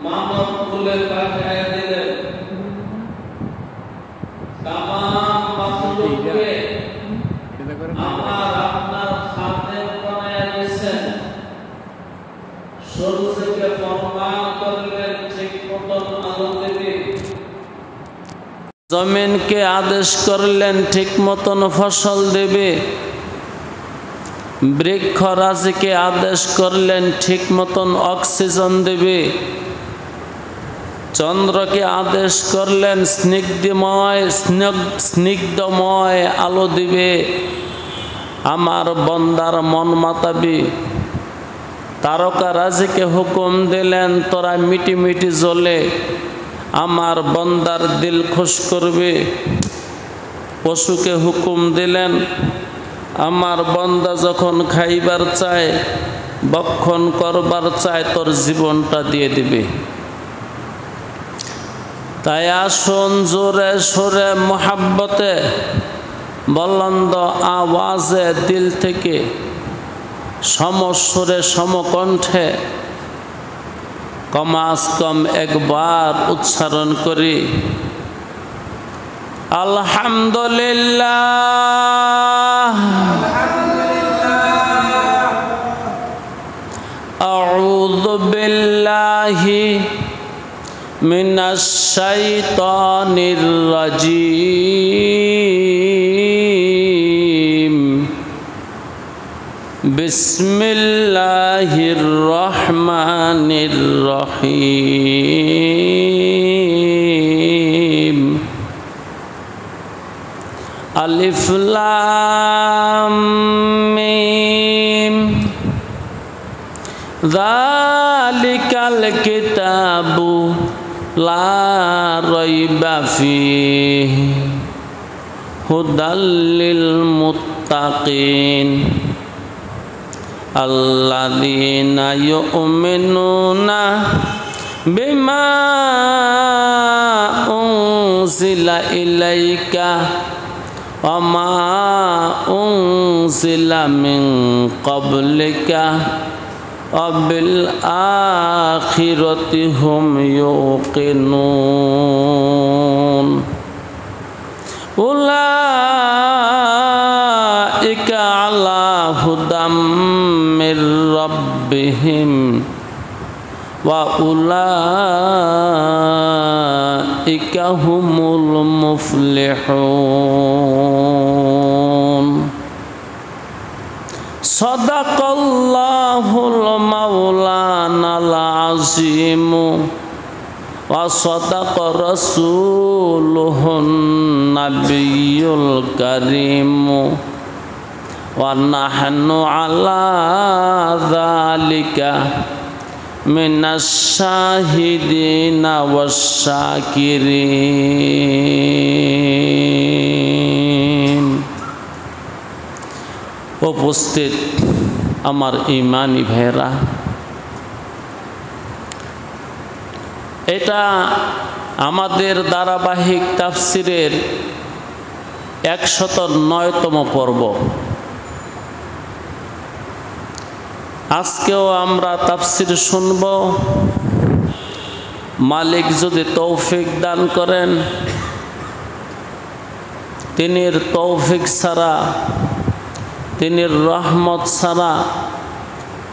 মানব কুলে পাঠিয়ে দিলেন तमाम मखलूक के আমার আপনার খাদেম বানায়া দিয়েছেন শুরু থেকে ফরমান করলেন ঠিক মতন আলো দেবে জমিনকে আদেশ করলেন ঠিক মতন ফসল দেবে বৃক্ষরাজিকে আদেশ করলেন ঠিক মতন অক্সিজেন দেবে চন্দ্রকে আদেশ করলেন স্নিগ্ধময় আলো দিবে আমার বান্দার মন মাতাবি তারকা রাজিকে হুকুম দিলেন তোরা মিটি মিটি জ্বলে আমার বান্দার দিল খুশ করবে পশুকে হুকুম দিলেন আমার বান্দা যখন খাইবার চায় ভক্ষণ করবার চায় তোর জীবনটা দিয়ে দিবে তাই আসুন জোরে সোরে মোহাব্বতে বুলন্দ আওয়াজে দিল থেকে সমস্বরে সমকণ্ঠে কমাস কম একবার উচ্চারণ করি আলহামদুলিল্লাহ আউযু বিল্লাহি মিনাশ শাইতানির রাজিম বিসমিল্লাহির রহমানির রহিম আলিফ লাম মিম যালিকাল কিতাবু লা রাইবা ফীহি হুদাল লিল মুত্তাকিন আল্লাযীনা ইউমিনুনা বিমা উনজিলা ইলাইকা ওয়া মা উনজিলা মিন ক্বাবলিকা ওয়া বিল আখিরাতি হুম ইউকিনুন উলাইকা আলা হুদাম মির রাব্বিহিম ওয়া উলাইকা হুমুল মুফলিহুন সাদাকাল্লাহুল মাওলানাল আযীম ওয়া সাদাকা রাসূলুহুন নাবিয়্যুল কারীম ওয়া নাহনু আলা যালিকা মিনাশ শাহিদিনা ওয়াশ শাকিরিন। উপস্থিত আমার ঈমানি ভাইরা, এটা আমাদের ধারাবাহিক তাফসিরের 109তম পর্ব। আজকেও আমরা তাফসির শুনব, মালিক যদি তৌফিক দান করেন। তিনির তৌফিক ছাড়া, তিনির রহমত ছাড়া,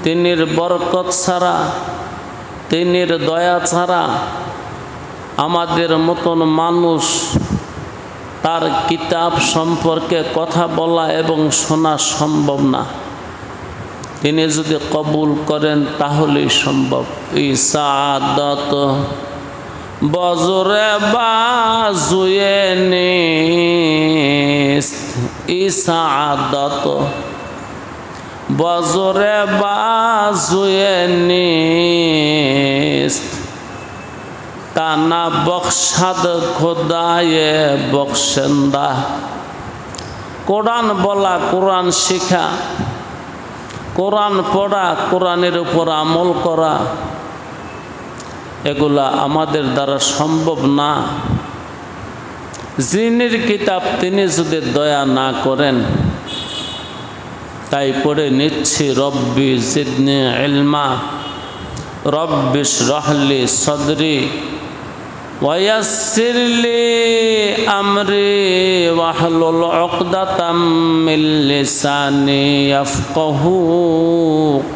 তিনির বরকত ছাড়া, তিনির দয়া ছাড়া আমাদের মতন মানুষ তার কিতাব সম্পর্কে কথা বলা এবং শোনা সম্ভব না। তিনি যদি কবুল করেন তাহলেই সম্ভব। ইসাদত বজরে বাজুয়ে নিস্ত, ইসাদত বজরে বাজুয়ে নিস্ত, তানা বখশাদ খোদায়ে বখশেন্দা। কোরআন বলা, কোরআন শিখা, কোরআন পড়া, কোরআনের উপর আমল করা, এগুলা আমাদের দ্বারা সম্ভব না। যিনির কিতাব তিনি যদি দয়া না করেন। তাই পড়ে নিচ্ছি, রব্বি জিদনি ইলমা রব্বি ইশরাহ লি সাদরি ওয়া ইয়াসসির লি আমরি ওয়াহলুল উকদাতাম মিন লিসানি ইয়াফকাহু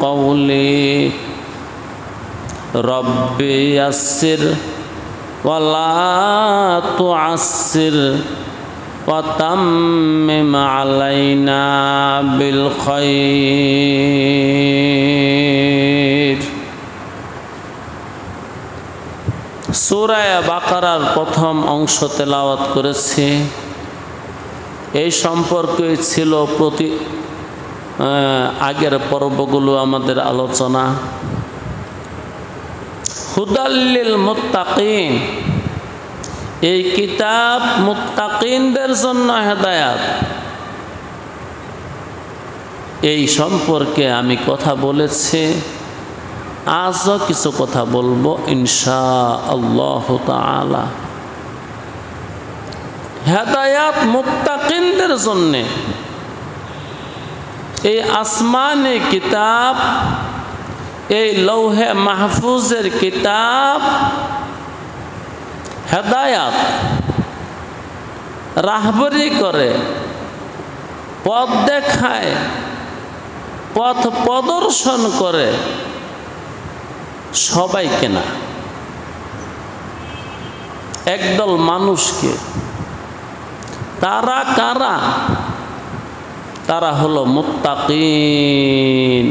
কওলি রব্বি ইয়াসসির ওয়া লা তুআসসির ওয়া তাম্মিম আলাইনা বিল খায়র। সূরা বাকারার প্রথম অংশ তেলাওয়াত করেছি। এই সম্পর্কে ছিল আগের পর্বগুলো আমাদের আলোচনা। হুদাল্লিল মুত্তাকিন, এই কিতাব মুত্তাকিনদের জন্য হেদায়াত। এই সম্পর্কে আমি কথা বলেছি, আজও কিছু কথা বলবো ইনশাআল্লাহ তাআলা। হেদায়াত মুত্তাকিনদের জন্যে এই আসমানি কিতাব, এই লৌহে মাহফুজের কিতাব হেদায়াত রাহবরি করে, পথ দেখায়, পথ প্রদর্শন করে সবাইকে না, একদল মানুষকে। তারা কারা? তারা হলো মুত্তাকিন।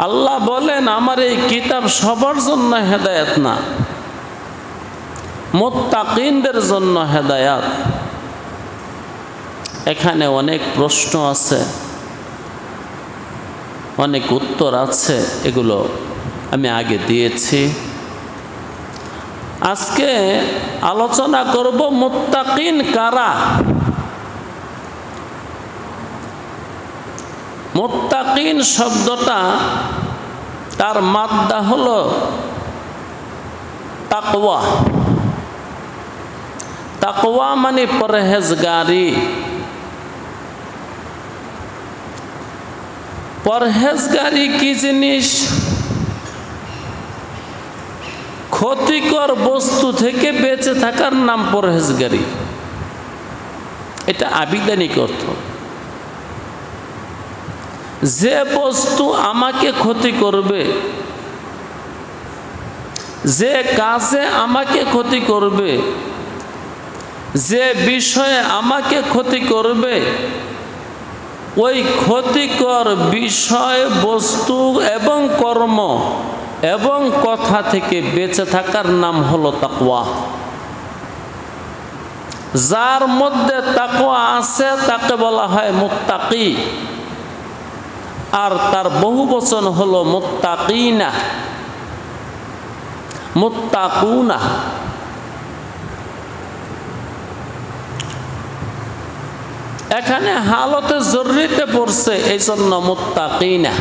আল্লাহ বলেন আমার এই কিতাব সবার জন্য হেদায়েত না, মুত্তাকিনদের জন্য হেদায়েত। এখানে অনেক প্রশ্ন আছে, অনেক উত্তর আছে, এগুলো আমি আগে দিয়েছি। আজকে আলোচনা করব মুত্তাকিন কারা। মুত্তাকিন শব্দটা তার মাদ্দা হলো তাকওয়া। তাকওয়া মানে পরহেজগারি। পরহেজগারি কি জিনিস? ক্ষতিকর বস্তু থেকে বেঁচে থাকার নাম পরহেজগারি। এটা আবিধানিক অর্থ। যে বস্তু আমাকে ক্ষতি করবে, যে কাজে আমাকে ক্ষতি করবে, যে বিষয়ে আমাকে ক্ষতি করবে, ওই ক্ষতিকর বিষয়, বস্তু এবং কর্ম এবং কথা থেকে বেঁচে থাকার নাম হলো তাকওয়া। যার মধ্যে তাকওয়া আছে তাকে বলা হয় মুত্তাকি, আর তার বহু বচন হলো মুত্তাকিনা, মুত্তাকুনা। এখানে হালতে জরুরিতে পড়ছে, এই জন্য মুত্তাকিনা।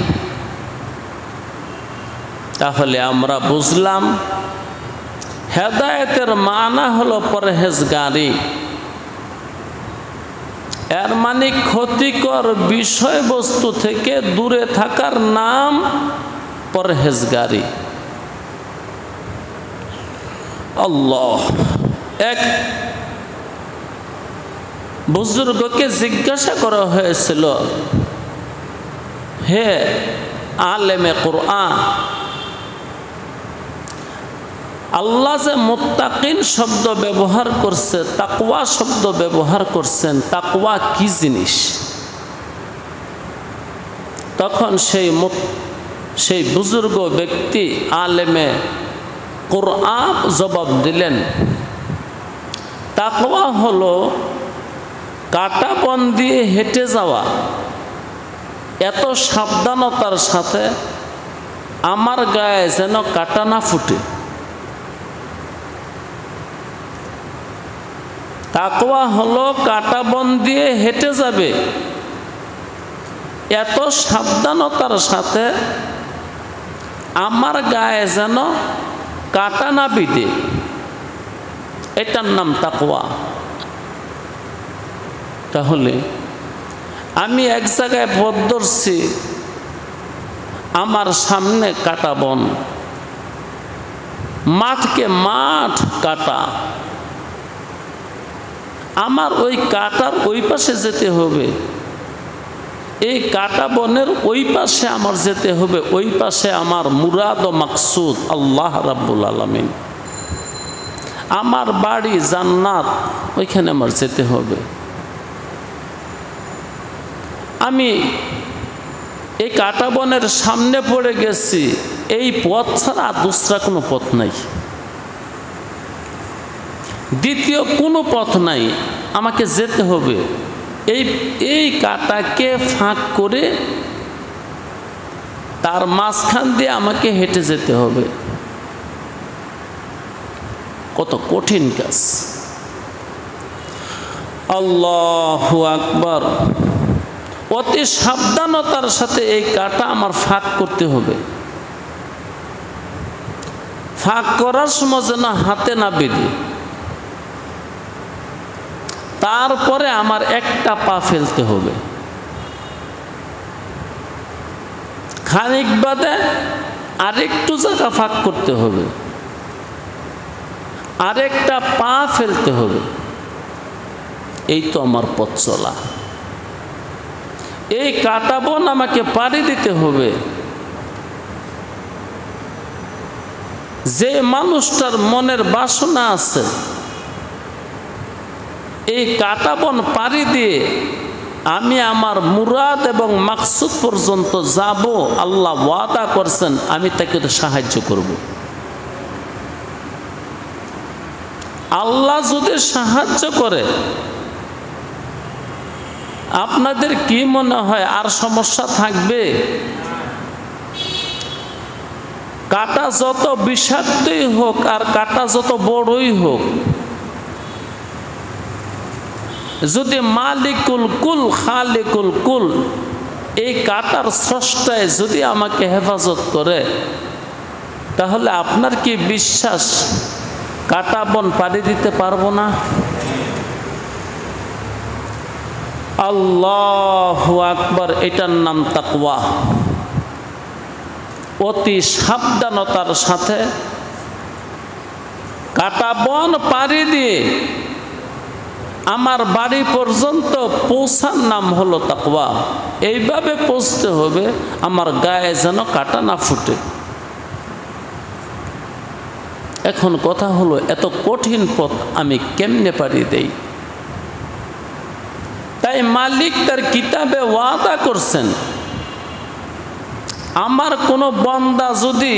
তাহলে আমরা বুঝলাম হেদায়েতের মানা হলো পরহেজগারি। এর মানে ক্ষতিকর বিষয়বস্তু থেকে দূরে থাকার নাম পরহেজগারি। আল্লাহ, এক বুজুর্গকে জিজ্ঞাসা করা হয়েছিল, হে আলেমে কুরআন, আল্লাহ যে মুত্তাকিন শব্দ ব্যবহার করছে, তাকওয়া শব্দ ব্যবহার করছেন, তাকওয়া কি জিনিস? তখন সেই বুজুর্গ ব্যক্তি আলেমে কুরআন জবাব দিলেন, তাকওয়া হলো কাটা বন দিয়ে হেঁটে যাওয়া, এত সাবধানতার সাথে আমার গায়ে যেন কাটা না ফুটে। তাকওয়া হলো কাটা বন দিয়ে হেঁটে যাবে, এত সাবধানতার সাথে আমার গায়ে যেন কাটা না বিঁধে, এটার নাম তাকওয়া। তাহলে আমি এক জায়গায় পথ ধরছি, আমার সামনে কাটা বন, মাঠকে মাঠ কাটা, আমার ওই কাটার ওই পাশে যেতে হবে, এই কাটা বনের ওই পাশে আমার যেতে হবে, ওই পাশে আমার মুরাদ ও মাকসুদ আল্লাহ রাব্বুল আলামিন, আমার বাড়ি জান্নাত, ওইখানে আমার যেতে হবে। আমি এই কাটা বনের সামনে পড়ে গেছি, এই পথ ছাড়া দুসরা কোনো পথ নাই, দ্বিতীয় কোনো পথ নাই, আমাকে যেতে হবে। এই কাটাকে ফাঁক করে তার মাঝখান দিয়ে আমাকে হেঁটে যেতে হবে। কত কঠিন কাজ! আল্লাহু আকবার! অতি সাবধানতার সাথে এই কাটা আমার ফাঁক করতে হবে। ফাঁক করার সময় যেন হাতে না বেরিয়ে, তারপরে আমার একটা পা ফেলতে হবে, খানিক বাদে আরেকটু জায়গা ফাঁক করতে হবে, আরেকটা পা ফেলতে হবে। এই তো আমার পথ চলা। এই কাটা বন আমাকে পাড়ি দিতে হবে। যে মানুষটার মনের বাসনা আছে, এই কাটা বন পাড়ি দিয়ে আমি আমার মুরাদ এবং মাকসুদ পর্যন্ত যাব, আল্লাহ ওয়াদা করছেন আমি তাকে সাহায্য করব। আল্লাহ যদি সাহায্য করে, আপনাদের কি মনে হয় আর সমস্যা থাকবে? কাটা যত বিষাক্তই হোক আর কাটা যত বড়ই হোক, যদি মালিকুল কুল খালিকুল কুল এই কাটার স্রষ্টায় যদি আমাকে হেফাজত করে, তাহলে আপনার কি বিশ্বাস কাটা বন পাড়ি দিতে পারবো না? আল্লাহু আকবার! এটার নাম তাকওয়া। অতি সাবধানতার সাথে কাটা বন পাড়ি দিয়ে আমার বাড়ি পর্যন্ত পৌঁছার নাম হলো তাকওয়া। এইভাবে পৌঁছতে হবে আমার গায়ে যেন কাটা না ফুটে। এখন কথা হলো, এত কঠিন পথ আমি কেমনে পাড়ি দেই? তাই মালিক তার কিতাবে ওয়াদা করছেন, আমার কোনো বান্দা যদি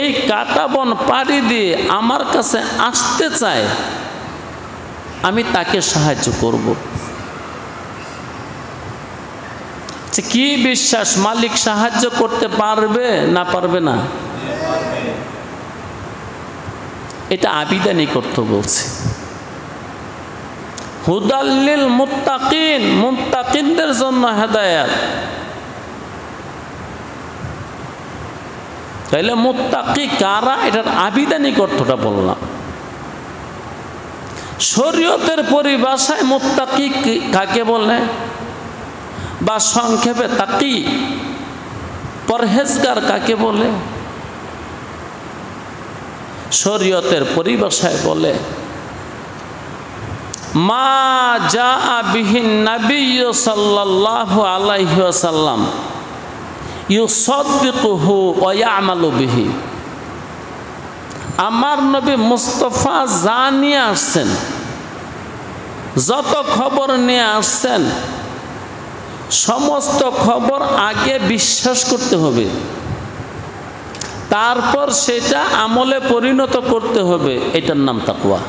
এই কাটা বন পাড়ি দিয়ে আমার কাছে আসতে চায়, আমি তাকে সাহায্য করব। কি বিশ্বাস মালিক সাহায্য করতে পারবে না পারবে না? এটা আবিদানি করতে বলছে। হুদাল্লিল মুত্তাকিন, মুত্তাকিনদের জন্য হেদায়েত। তাইলে মুত্তাকি কারা, এটার আবিধানিক অর্থটা বললাম। শরীয়তের পরিভাষায় মুত্তাকি কাকে বলে, বা সংক্ষেপে তাকি, পরহেজগার কাকে বলে? শরীয়তের পরিভাষায় বলে মা জাআ বিহিন নাবিয়্যু সাল্লাল্লাহু আলাইহি ওয়াসাল্লাম ইউসাদ্দিকুহু ওয়া ইয়ামালু বিহি। আমার নবী মুস্তাফা যা নিয়ে আসছেন, যত খবর নিয়ে আসছেন, সমস্ত খবর আগে বিশ্বাস করতে হবে, তারপর সেটা আমলে পরিণত করতে হবে। এটার নাম তাকওয়া।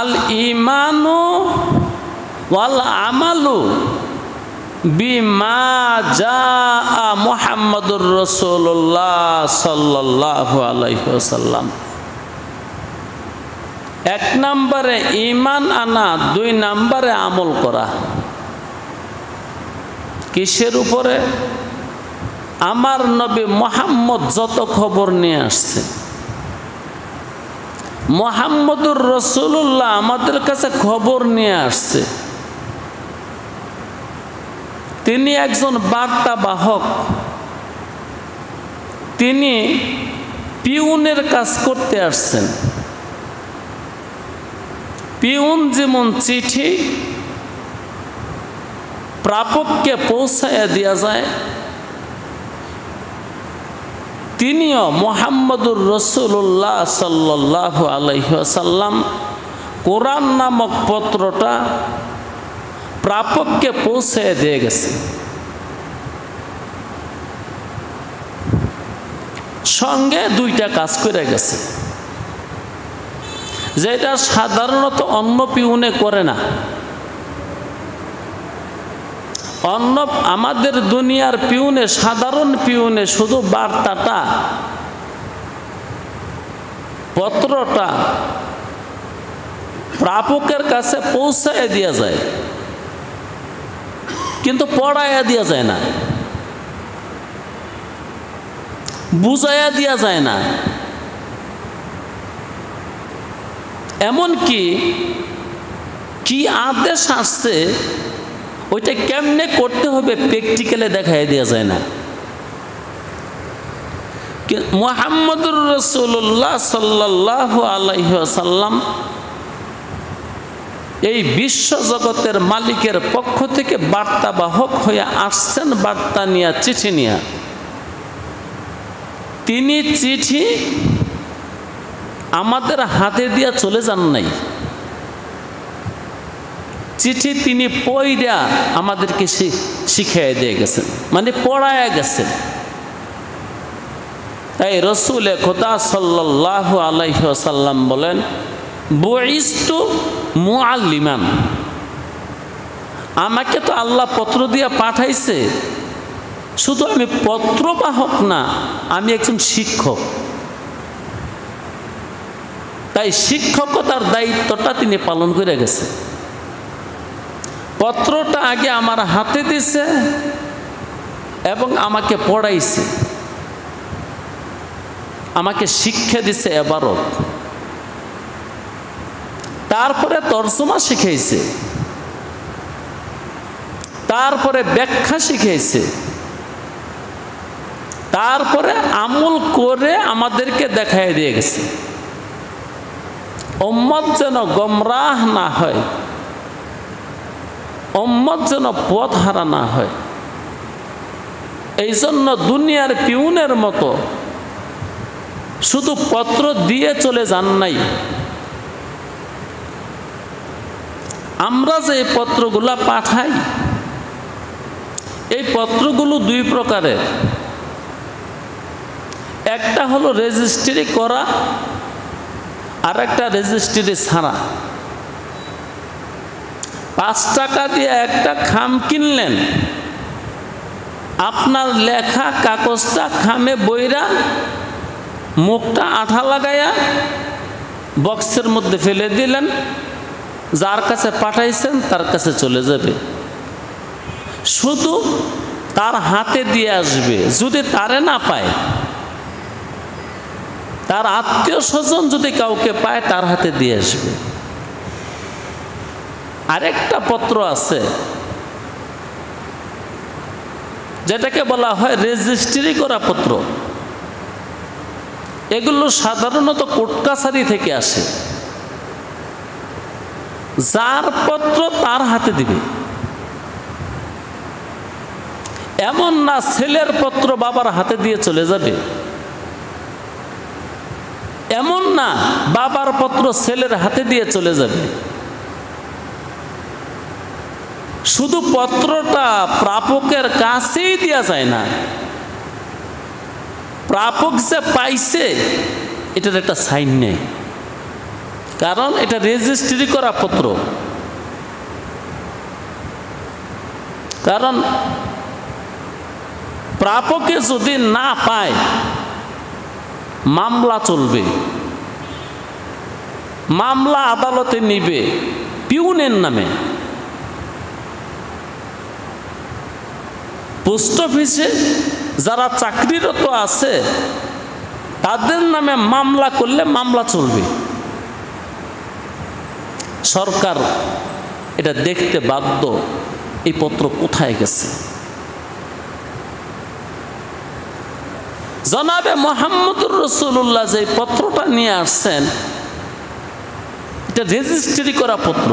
আল ঈমানু ওয়াল আমালু বিমা জাআ মুহাম্মাদুর রাসূলুল্লাহ সাল্লাল্লাহু আলাইহি ওয়াসাল্লাম। এক নম্বরে ঈমান আনা, দুই নম্বরে আমল করা। কিসের উপরে? আমার নবী মুহাম্মদ যত খবর নিয়ে আসছে, মুহাম্মদুর রাসূলুল্লাহ আমাদের কাছে খবর নিয়ে আসছে, তিনি একজন বার্তাবাহক, তিনি পিউনের কাজ করতে আসছেন। পিউন যেমন চিঠি প্রাপককে পৌঁছায়া দেওয়া যায়, তিনিও মুহাম্মদুর রাসূলুল্লাহ সাল্লাল্লাহু আলাইহি ওয়াসাল্লাম কোরআন নামক পত্রটা প্রাপককে পৌঁছায়া দিয়ে গেছে। সঙ্গে দুইটা কাজ করে গেছে, যেটা সাধারণত অন্য পিউনে করে না। অন্য আমাদের দুনিয়ার পিউনে, সাধারণ পিউনে শুধু বার্তাটা, পত্রটা প্রাপকের কাছে পৌঁছায় দেওয়া যায়, কিন্তু পড়াইয়া দেওয়া যায় না, বুঝাইয়া দেওয়া যায় না। এমনকি কি আদেশ আসছে ওইটা কেমনে করতে হবে প্র্যাকটিক্যালে দেখাই দেওয়া যায় না। মুহাম্মদুর রাসূলুল্লাহ সাল্লাল্লাহু আলাইহি ওয়াসাল্লাম এই বিশ্ব জগতের মালিকের পক্ষ থেকে বার্তাবাহক হয়ে আসছেন, বার্তা নিয়ে, চিঠি নিয়ে। তিনি চিঠি আমাদের হাতে দিয়ে চলে যান নাই, চিঠি তিনি পড়া আমাদেরকে শিখিয়ে দিয়ে গেছেন, মানে পড়ায়া গেছেন। তাই রসুলে খোদা সাল্লাল্লাহু আলাইহি ওয়াসাল্লাম বলেন, বুইস্তু মুআল্লিমান, আমাকে তো আল্লাহ পত্র দিয়ে পাঠাইছে, শুধু আমি পত্রবাহক না, আমি একজন শিক্ষক। তাই শিক্ষকতার দায়িত্বটা তিনি পালন করে গেছে। পত্রটা আগে আমার হাতে দিছে এবং আমাকে পড়াইছে, আমাকে শিক্ষা দিছে এবারত, তারপরে তরজমা শিখাইছে, তারপরে ব্যাখ্যা শিখাইছে, তারপরে আমল করে আমাদেরকে দেখাই দিয়ে গেছে। উম্মত যেন গোমরাহ না হয়, উম্মত যেন পথ হারা না হয়, এই জন্য দুনিয়ার পিউনের মতো শুধু পত্র দিয়ে চলে যান নাই। আমরা যে পত্রগুলা পাঠাই, এই পত্রগুলো দুই প্রকারের। একটা হলো রেজিস্ট্রি করা, আর একটা রেজিস্ট্রি ছাড়া। 5 টাকা দিয়ে একটা খাম কিনলেন, আপনার লেখা কাগজটা খামে বইরা মুখটা আঠা লাগাইয়া বক্সের মধ্যে ফেলে দিলেন, যার কাছে পাঠাইছেন তার কাছে চলে যাবে, শুধু তার হাতে দিয়ে আসবে। যদি তারে না পায়, তার আত্মীয় স্বজন যদি কাউকে পায়, তার হাতে দিয়ে আসবে। আরেকটা পত্র আছে যেটাকে বলা হয় রেজিস্ট্রি করা পত্র। এগুলো সাধারণত কোর্ট কাছারি থেকে আসে, যার পত্র তার হাতে দিবে। এমন না ছেলের পত্র বাবার হাতে দিয়ে চলে যাবে, এমন না বাবার পত্র ছেলের হাতে দিয়ে চলে যাবে। শুধু পত্রটা প্রাপকের কাছেই দেওয়া যায় না, প্রাপক যে পাইছে এটার একটা সাইন নেই, কারণ এটা রেজিস্ট্রি করা পত্র। কারণ প্রাপকে যদি না পায়, মামলা চলবে, মামলা আদালতে নিবে পিউনের নামে। পোস্ট অফিসে যারা চাকরিরত আছে তাদের নামে মামলা করলে মামলা চলবে। সরকার এটা দেখতে বাধ্য এই পত্র কোথায় গেছে। জনাবে মুহাম্মদুর রাসূলুল্লাহ যে পত্রটা নিয়ে আসছেন, এটা রেজিস্ট্রি করা পত্র।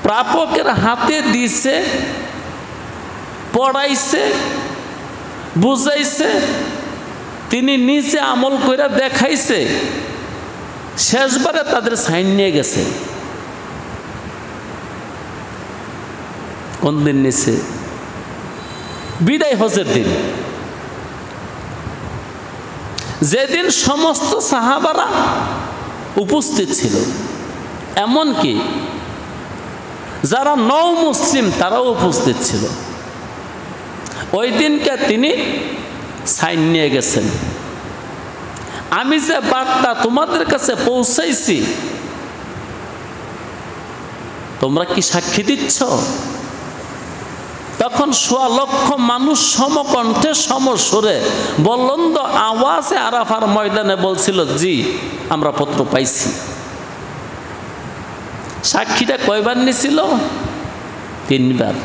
প্রাপকের হাতে দিছে, পড়াইছে, বুঝাইছে, তিনি নিচে আমল করে দেখাইছে, শেষবারে তাদের সাইন নিয়ে গেছে। কোন দিন নিছে? বিদায় হজের দিন, যেদিন সমস্ত সাহাবারা উপস্থিত ছিল, এমনকি যারা নও মুসলিম তারাও উপস্থিত ছিল। ওই দিনকে তিনি সাইন নিয়ে গেছেন। আমি যে বার্তা তোমাদের কাছে পৌঁছাইছি, তোমরা কি সাক্ষী দিচ্ছ? তখন ১০০ লক্ষ মানুষ সমকণ্ঠে সমস্বরে বলন্দ আওয়াজে আরাফার ময়দানে বলছিল, জি আমরা পত্র পাইছি। সাক্ষীটা কয়বার নিছিল? ৩ বার।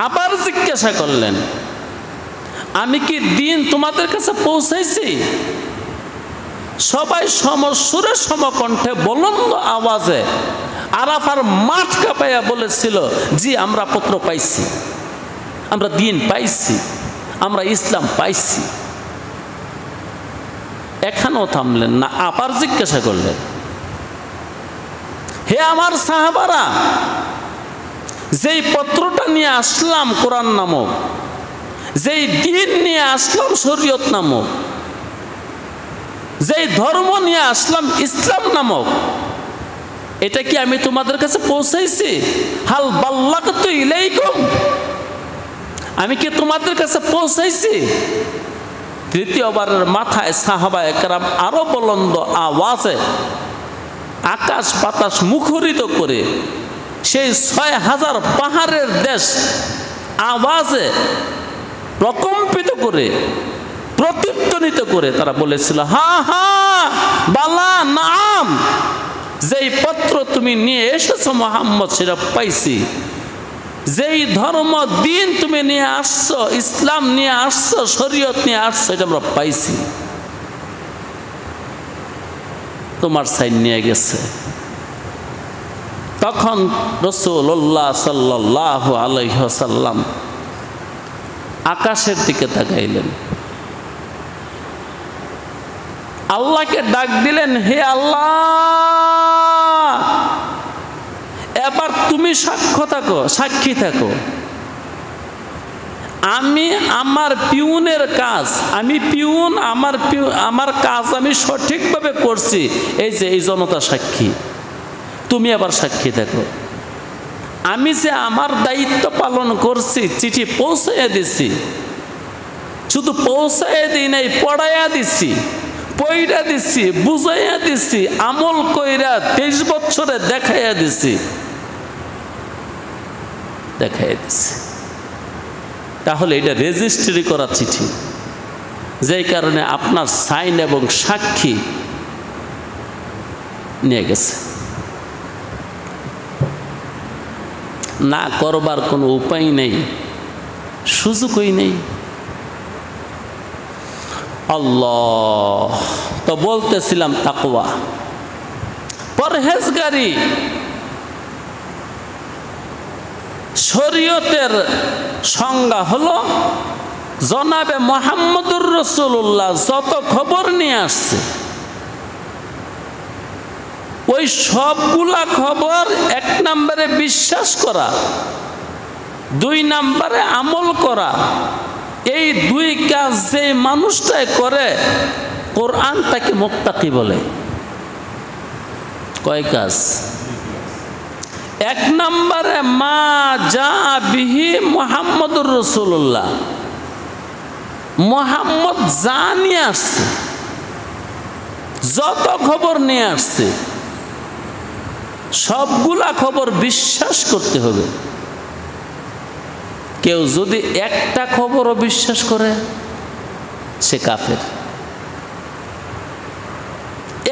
আবার জিজ্ঞাসা করলেন, আমি কি দিন তোমাদের কাছে পৌঁছাইছি? সবাই সমস্বরে সমকণ্ঠে বলন্দ আওয়াজে আরাফার মাঠ কাঁপাইয়া বলেছিল, জি আমরা পত্র পাইছি, আমরা দিন পাইছি, আমরা ইসলাম পাইছি। এখানেও থামলেন না, আবার জিজ্ঞাসা করলেন, হে আমার সাহাবারা, যেই পত্রটা নিয়ে আসলাম কোরআন নামক, যেই দিন নিয়ে আসলাম শরীয়ত নামক, যেই ধর্ম নিয়ে আসলাম ইসলাম নামক, এটা কি আমি তোমাদের কাছে পৌঁছাইছি? হাল বাল্লাগতু ইলাইকুম, আমি কি তোমাদের কাছে পৌঁছাইছি? তৃতীয়বারের মাথায় সাহাবায়ে কেরাম আরো বুলন্দ আওয়াজে আকাশ বাতাস মুখরিত করে সেই ৬,০০০ পাহাড়ের দেশ আওয়াজে প্রকম্পিত করে, প্রতিধ্বনিত করে তারা বলেছিল, হা হা বালা নাম, যেই পত্র তুমি নিয়ে এসেছো মুহাম্মদ সেটা পাইছি, যেই ধর্ম দিন তুমি নিয়ে আসছো, ইসলাম নিয়ে আসছো, শরীয়ত নিয়ে আসছো, এটা আমরা পাইছি, তোমার সাইন নিয়ে গেছে। তখন রাসূলুল্লাহ সাল্লাল্লাহু আলাইহি ওয়াসাল্লাম আকাশের দিকে তাকাইলেন, আল্লাহকে ডাক দিলেন, হে আল্লাহ, এবার তুমি সাক্ষী থাকো, আমি আমার পিউনের কাজ, আমি পিউন, আমার কাজ আমি সঠিকভাবে করছি, এই যে এই জনতা সাক্ষী, তুমি আবার সাক্ষী থাকো। আমি যে আমার দায়িত্ব পালন করছি, চিঠি পৌঁছাইয়া দিছি, শুধু পৌঁছাইয়া দিই নাই, পড়াইয়া দিছি, পইরা দিছি, বুঝাইয়া দিছি, আমল কইরা ২৩ বছরে দেখাইয়া দিছি। তাহলে এটা রেজিস্ট্রি করা চিঠি, যেই কারণে আপনার সাইন এবং সাক্ষী নিয়ে গেছে। না করবার কোনো উপায় নেই, সুযোগই নেই। আল্লাহ, তো বলতেছিলাম তাকওয়া, পরহেজগারি শরীয়তের সংজ্ঞা হলো জনাবে মুহাম্মদুর রাসূলুল্লাহ যত খবর নিয়ে আসছে, ওই সবগুলা খবর ১ নম্বরে বিশ্বাস করা, ২ নম্বরে আমল করা। এই ২ কাজ যে মানুষটাই করে, কোরআন তাকে মুত্তাকি বলে। কয় কাজ? ১ নম্বরে মা যা বিহি মুহাম্মদুর রাসূলুল্লাহ, মুহাম্মদ যা নিয়ে আসছে, যত খবর নিয়ে আসছে, সবগুলা খবর বিশ্বাস করতে হবে। কেউ যদি একটা খবরও বিশ্বাস করে, সে কাফের।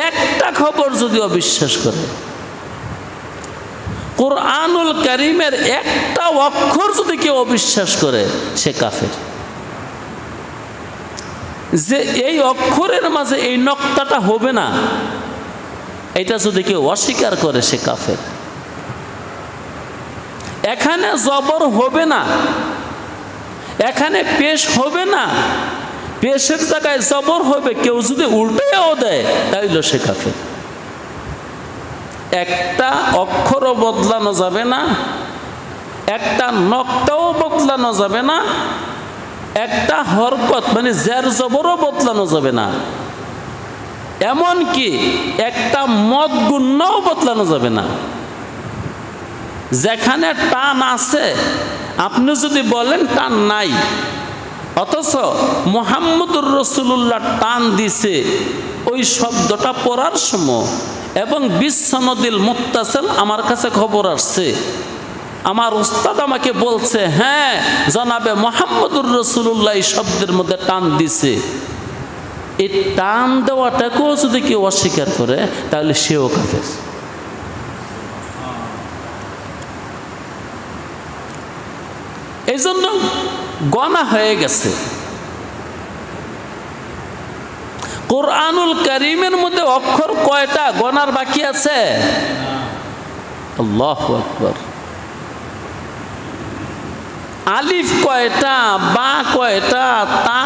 একটা খবর যদি অবিশ্বাস করে, কোরআনুল কারীমের একটা অক্ষর যদি কেউ অবিশ্বাস করে সে কাফের। যে এই অক্ষরের মাঝে এই নক্তাটা হবে না, এটা যদি কেউ অস্বীকার করে সে কাফের। এখানে জবর হবে না, এখানে পেশ হবে না, পেশের জায়গায় জবর হবে, কেউ যদি উল্টেও দেয় তাহলে সে কাফের। একটা অক্ষরও বদলানো যাবে না, একটা নক্তাও বদলানো যাবে না, একটা হরকত মানে জের জবরও বদলানো যাবে না, এমনকি একটা মদ গুণ্যও বদলানো যাবে না। যেখানে টান আছে আপনি যদি বলেন টান নাই, অথচ মুহাম্মদুর রাসূলুল্লাহ টান দিছে ওই শব্দটা পড়ার সময়, এবং বিসনদিল মুত্তাসিল আমার কাছে খবর আসছে, আমার উস্তাদ আমাকে বলছে হ্যাঁ জনাবে মুহাম্মদুর রাসূলুল্লাহ এই শব্দের মধ্যে টান দিছে। এই টান দেওয়াটাকেও যদি কেউ অস্বীকার করে তাহলে সেও কাফের। এই জন্য গনা হয়ে গেছে। কোরআনুল কারীমের মধ্যে অক্ষর কয়টা গনার বাকি আছে? আল্লাহু আকবার। আলিফ কয়টা, বা কয়টা, তা,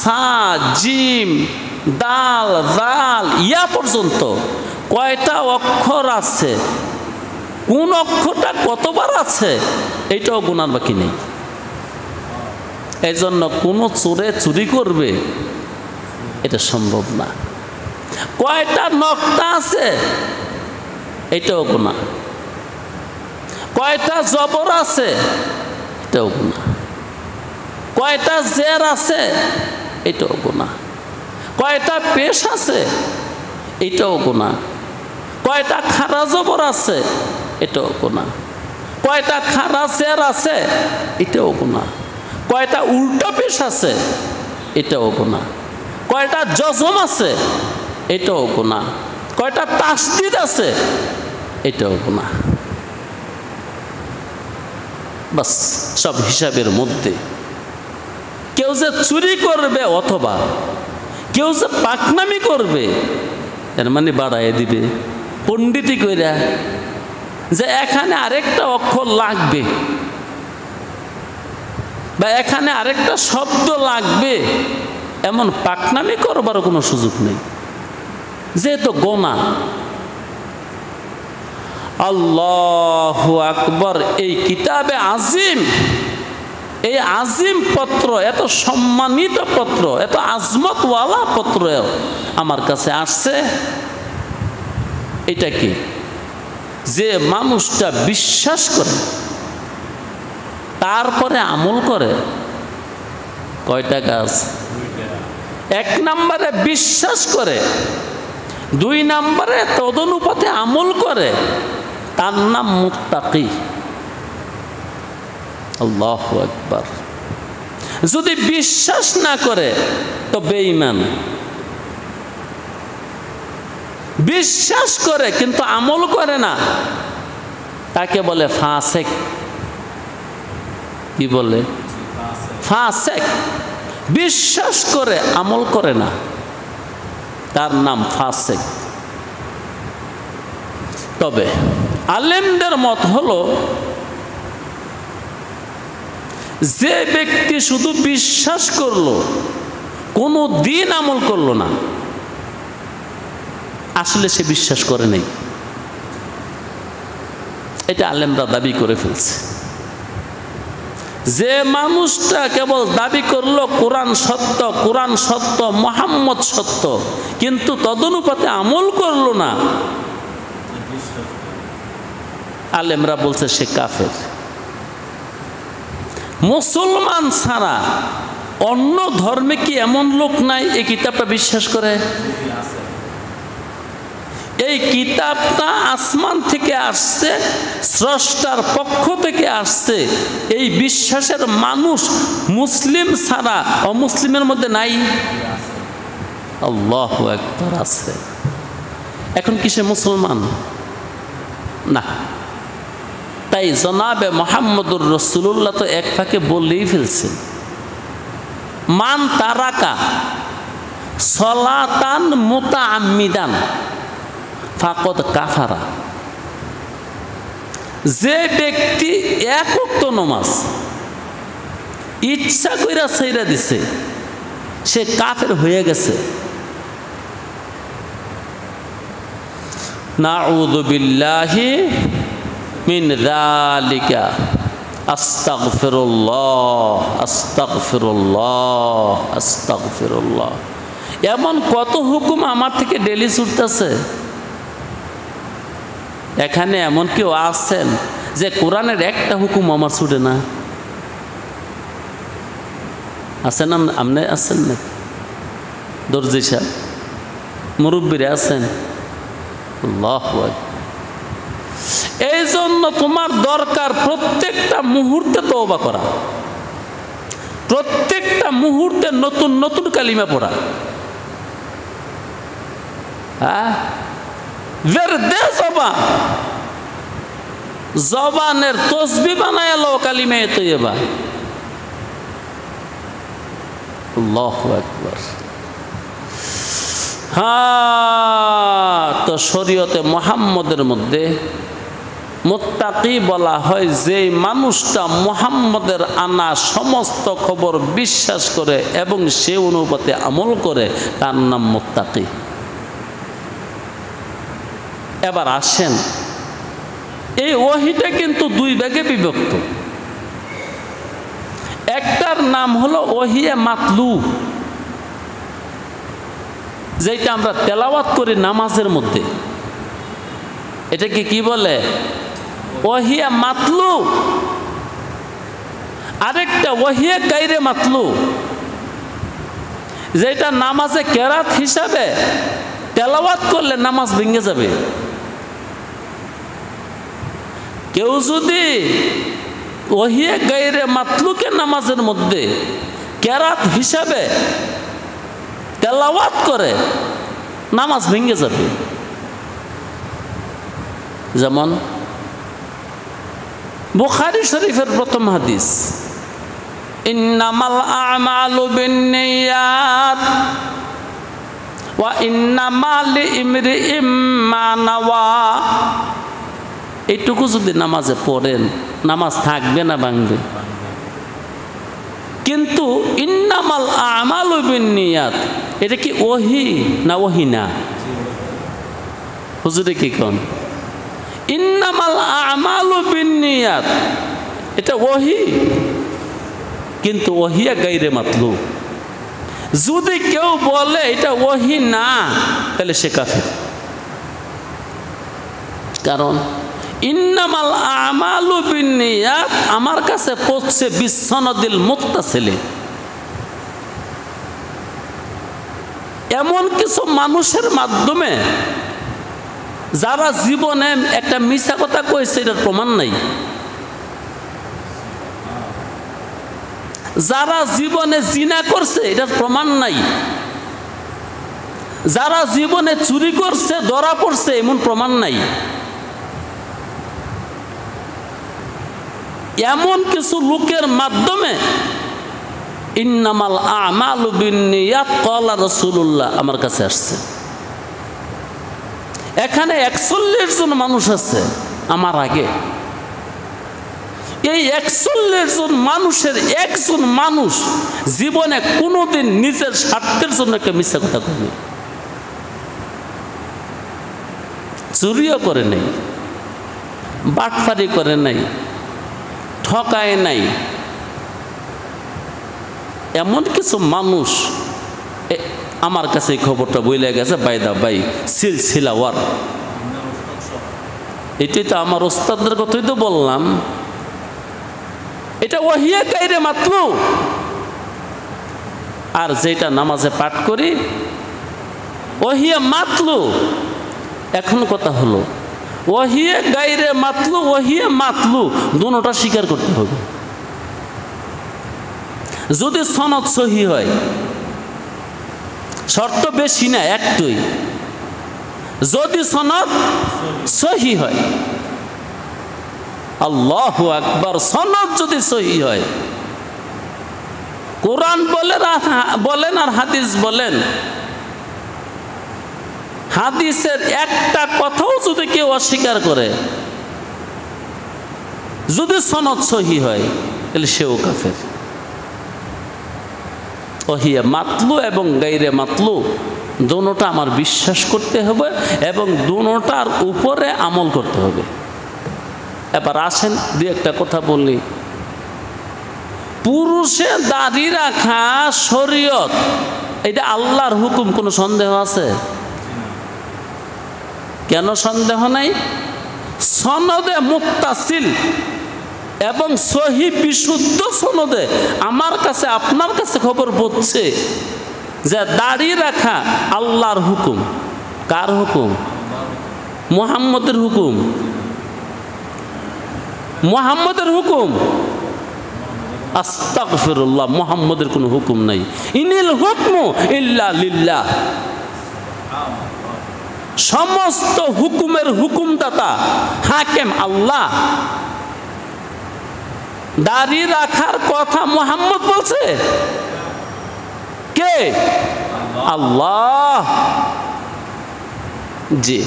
সা, জিম, দাল, জাল, ইয়া পর্যন্ত কয়টা অক্ষর আছে, কোন অক্ষরটা কতবার আছে এইটাও গুনার বাকি নেই। এই জন্য কোনো চোরে চুরি করবে এটা সম্ভব না। কয়টা নক্তা আছে এটাও গুনাহ, কয়টা জবর আছে এটাও গুনাহ, কয়টা জের আছে এটাও গুনাহ, কয়টা পেশ আছে এটাও গুনাহ, কয়টা খারা জবর আছে এটাও গুনাহ, কয়টা খারা জের আছে এটাও গুনাহ, কয়টা উল্টা পেশ আছে এটাও গুনাহ, কয়টা জজম আছে এটাও গুনাহ, কয়টা তাসদীদ আছে এটাও গুনাহ। বাস সব হিসাবের মধ্যে। কেউ যে চুরি করবে অথবা কেউ যে পাকনামি করবে এর মানে বাড়ায় দিবে পণ্ডিতি কইরা যে এখানে আরেকটা অক্ষর লাগবে বা এখানে আরেকটা শব্দ লাগবে, এমন পাকনামি করবারও কোনো সুযোগ নেই, যেহেতু গোনা। আল্লাহু আকবার। এই কিতাবে আজিম, এই আজিম পত্র, এত সম্মানিত পত্র, এত আজমতওয়ালা পত্র আমার কাছে আসছে। এটা কি? যে মানুষটা বিশ্বাস করে তারপরে আমল করে। কয়টা কাজ? এক নম্বরে বিশ্বাস করে, দুই নম্বরে তদনুপাতে আমল করে, তার নাম মুত্তাকি। আল্লাহু আকবার। যদি বিশ্বাস না করে তো বেঈমান, বিশ্বাস করে কিন্তু আমল করে না তাকে বলে ফাসেক। কি বলে? ফাসেক। বিশ্বাস করে আমল করে না তার নাম ফাসেক। তবে আলেমদের মত হলো যে ব্যক্তি শুধু বিশ্বাস করলো কোনো দিন আমল করলো না, আসলে সে বিশ্বাস করে নাই, এটা আলেমরা দাবি করে ফেলছে। যে মানুষটা কেবল দাবি করলো কোরআন সত্য, কোরআন সত্য, মুহাম্মদ সত্য, কিন্তু তদনুপাতে আমল করলো না, আলেমরা বলছে সে কাফের। মুসলমান ছাড়া অন্য ধর্মে কি এমন লোক নাই এই কিতাবটা বিশ্বাস করে? এই কিতাবটা আসমান থেকে আসছে, স্রষ্টার পক্ষ থেকে আসছে, এই বিশ্বাসের মানুষ মুসলিম ছাড়া অমুসলিমের মধ্যে নাই? আল্লাহু আকবার, আছে। এখন কি সে মুসলমান? না, তাই জনাবে মুহাম্মদুর রাসূলুল্লাহ তো এক ফাঁকে বলেই ফেলছেন, মান তারাকা সলাতান মুতাআম্মিদান ফাকাদ কাফারা। যে ব্যক্তি এক ওয়াক্ত নামাজ ইচ্ছা কইরা ছাইরা দিছে সে কাফের হয়ে গেছে। নাউযু বিল্লাহি মিন যালিকা। আস্তাগফিরুল্লাহ আস্তাগফিরুল্লাহ আস্তাগফিরুল্লাহ। এমন কত হুকুম আমার থেকে ডেলি ছুটতেছে। এখানে এমন কেউ আছেন যে কোরআনের একটা হুকুম আমার ছুটে না? আছেন? আপনি আছেন না? দর্জি সাহেব, মুরব্বীরা আছেন? আল্লাহু আকবার। এই জন্য তোমার দরকার প্রত্যেকটা মুহূর্তে তওবা করা, প্রত্যেকটা মুহূর্তে নতুন নতুন কালিমা পড়া। হ্যাঁ, জবানের তসবিহ বানায় লো কালিমা তৈয়বা। আল্লাহু আকবার। হ্যাঁ, তো শরীয়তে মুহাম্মদের মধ্যে মুত্তাকি বলা হয় যে মানুষটা মুহাম্মদের আনা সমস্ত খবর বিশ্বাস করে এবং সে অনুপাতে আমল করে, তার নাম মুত্তাকি। এবার আসেন, এই ওহীটা কিন্তু দুই ভাগে বিভক্ত। একটার নাম হলো ওহিয়ে মাতলু, যেটা আমরা তেলাওয়াত করি নামাজের মধ্যে। এটাকে কি বলে? ওহিয়ে মাতলু। আরেকটা ওহিয়ে গায়রে মাতলু, যেটা নামাজে কেরাত হিসাবে তেলাওয়াত করলে নামাজ ভেঙে যাবে। কেউ যদি ওহিয়ে গায়রে মাতলুকে নামাজের মধ্যে কেরাত হিসাবে তেলাওয়াত করে নামাজ ভেঙে যাবে। যেমন বুখারী শরীফের প্রথম হাদিস, ইন্নামাল আমালু বিন্নিয়াত ওয়া ইন্নামা লিইমরিইম মা নাওয়া। এইটুকু যদি নামাজে পড়েন নামাজ থাকবে না ভাঙবে? কিন্তু ইন্নামাল আমালু বিন্নিয়াত, এটা কি ওহী না ওহী না? হুজুরে কি কোন? ইন্নামাল আমালু বিন্নিয়াত এটা ওহী, কিন্তু ওহিয়া গায়রে মাতলু। যদি কেউ বলে এটা ওহী না, তাহলে সে কাফের। কারণ ইন্নামাল আমালু বিন্নিয়াত আমার কাছে পৌঁছে বিসনদিল মুত্তাসিলি। এমন কিছু মানুষের মাধ্যমে যারা জীবনে একটা মিছা কথা কইছে, এটার প্রমাণ নাই। যারা জীবনে জিনা করছে, এটার প্রমাণ নাই। যারা জীবনে চুরি করছে, ধরা পড়ছে, এমন প্রমাণ নাই। এমন কিছু লোকের মাধ্যমে ইন্নামাল আমালু বিন্নিয়াত ক্বালা রাসূলুল্লাহ আমার কাছে আসছে। এখানে 41 জন মানুষ আছে আমার আগে। এই 41 জন মানুষের একজন মানুষ জীবনে কোনোদিন নিজের স্বার্থের জন্য একটা মিথ্যা কথা বলেনি, চুরিও করে নাই, বাটফারি করে নাই, ঠকায় নাই। এমন কিছু মানুষ আমার কাছে এই খবরটা বইলে গেছে, বাইদা বাই সিলসিলা ওয়ার। এটাই তো আমার ওস্তাদের কথাই তো বললাম। এটা ওহিয়া গায়রে মাতলু। আর যেটা নামাজে পাঠ করি ওহিয়া মাতলু। এখন কথা হলো, ওহিয়া গায়রে মাতলু, ওহিয়া মাতলু দুটোটা স্বীকার করতে হবে। যদি সনদ সহি হয়, শর্ত বেশি না, একটাই, যদি সনদ সহি হয়। আল্লাহু আকবার। সনদ যদি সহি হয়, কোরআন বলেন আর হাদিস বলেন, হাদিসের একটা কথাও যদি কেউ অস্বীকার করে, যদি সনদ সহি হয়, তাহলে সেও কাফের। ওহিয়া মাতলু এবং গাইরে মাতলু দুটোটা আমার বিশ্বাস করতে হবে এবং দুটোটার উপরে আমল করতে হবে। এবার আসেন দুই একটা কথা বললি। পুরুষে দাড়ি রাখা শরীয়ত, এটা আল্লাহর হুকুম, কোনো সন্দেহ আছে? কেন সন্দেহ নাই? সনদে মুত্তাসিল এবং সহি বিশুদ্ধ সনদে আমার কাছে আপনার কাছে খবর পড়ছে যে দাড়ি রাখা আল্লাহর হুকুম। কার হুকুম? মুহাম্মদের হুকুম। মুহাম্মদের হুকুম? আস্তাগফিরুল্লাহ, মুহাম্মদের কোনো হুকুম নাই। ইনিল হুকমু ইল্লা লিল্লাহ। সমস্ত হুকুমের হুকুমদাতা হাকিম আল্লাহ। দাড়ি রাখার কথা মুহাম্মদ বলছে? কে? আল্লাহ। জি।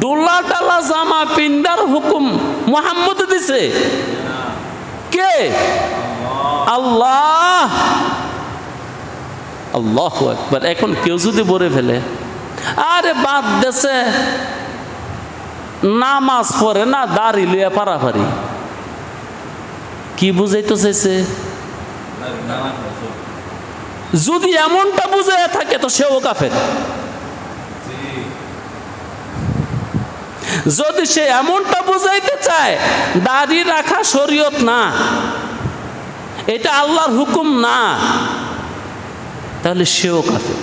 ডোলা ডালা জামা পিন্ডার হুকুম মুহাম্মদ দিছে? কে? আল্লাহ। আল্লাহু আকবার। এখন কেউ যদি বলে ফেলে, আরে বাদ দেশে নামাজ পড়ে না, দাড়ি লইয়া পারাপারি, কি বুঝাইতে চাইছে? যদি এমনটা বুঝাইয়া থাকে তো সেও কাফের। যদি সে এমনটা বুঝাইতে চায় দাড়ি রাখা শরীয়ত না, এটা আল্লাহর হুকুম না, তাহলে সেও কাফের।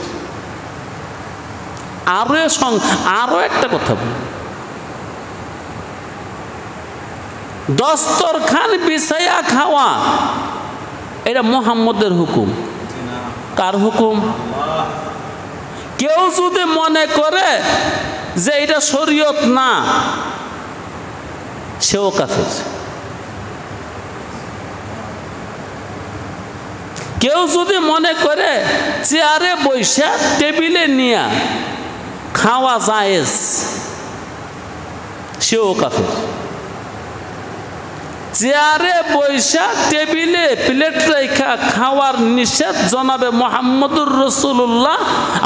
আরো একটা কথা বল, দস্তরখান বিছাইয়া খাওয়া এটা মুহাম্মদের হুকুম। কার হুকুম? কেউ যদি মনে করে যে এটা শরীয়ত না, সেও কাফের। কেউ যদি মনে করে চেয়ারে বৈশা টেবিলে নিয়া খাওয়া জায়েজ, সেও কাফের। চেয়ারে বৈশা টেবিলে প্লেট রেখা খাওয়ার নিষেধ জনাবে মুহাম্মদুর রাসূলুল্লাহ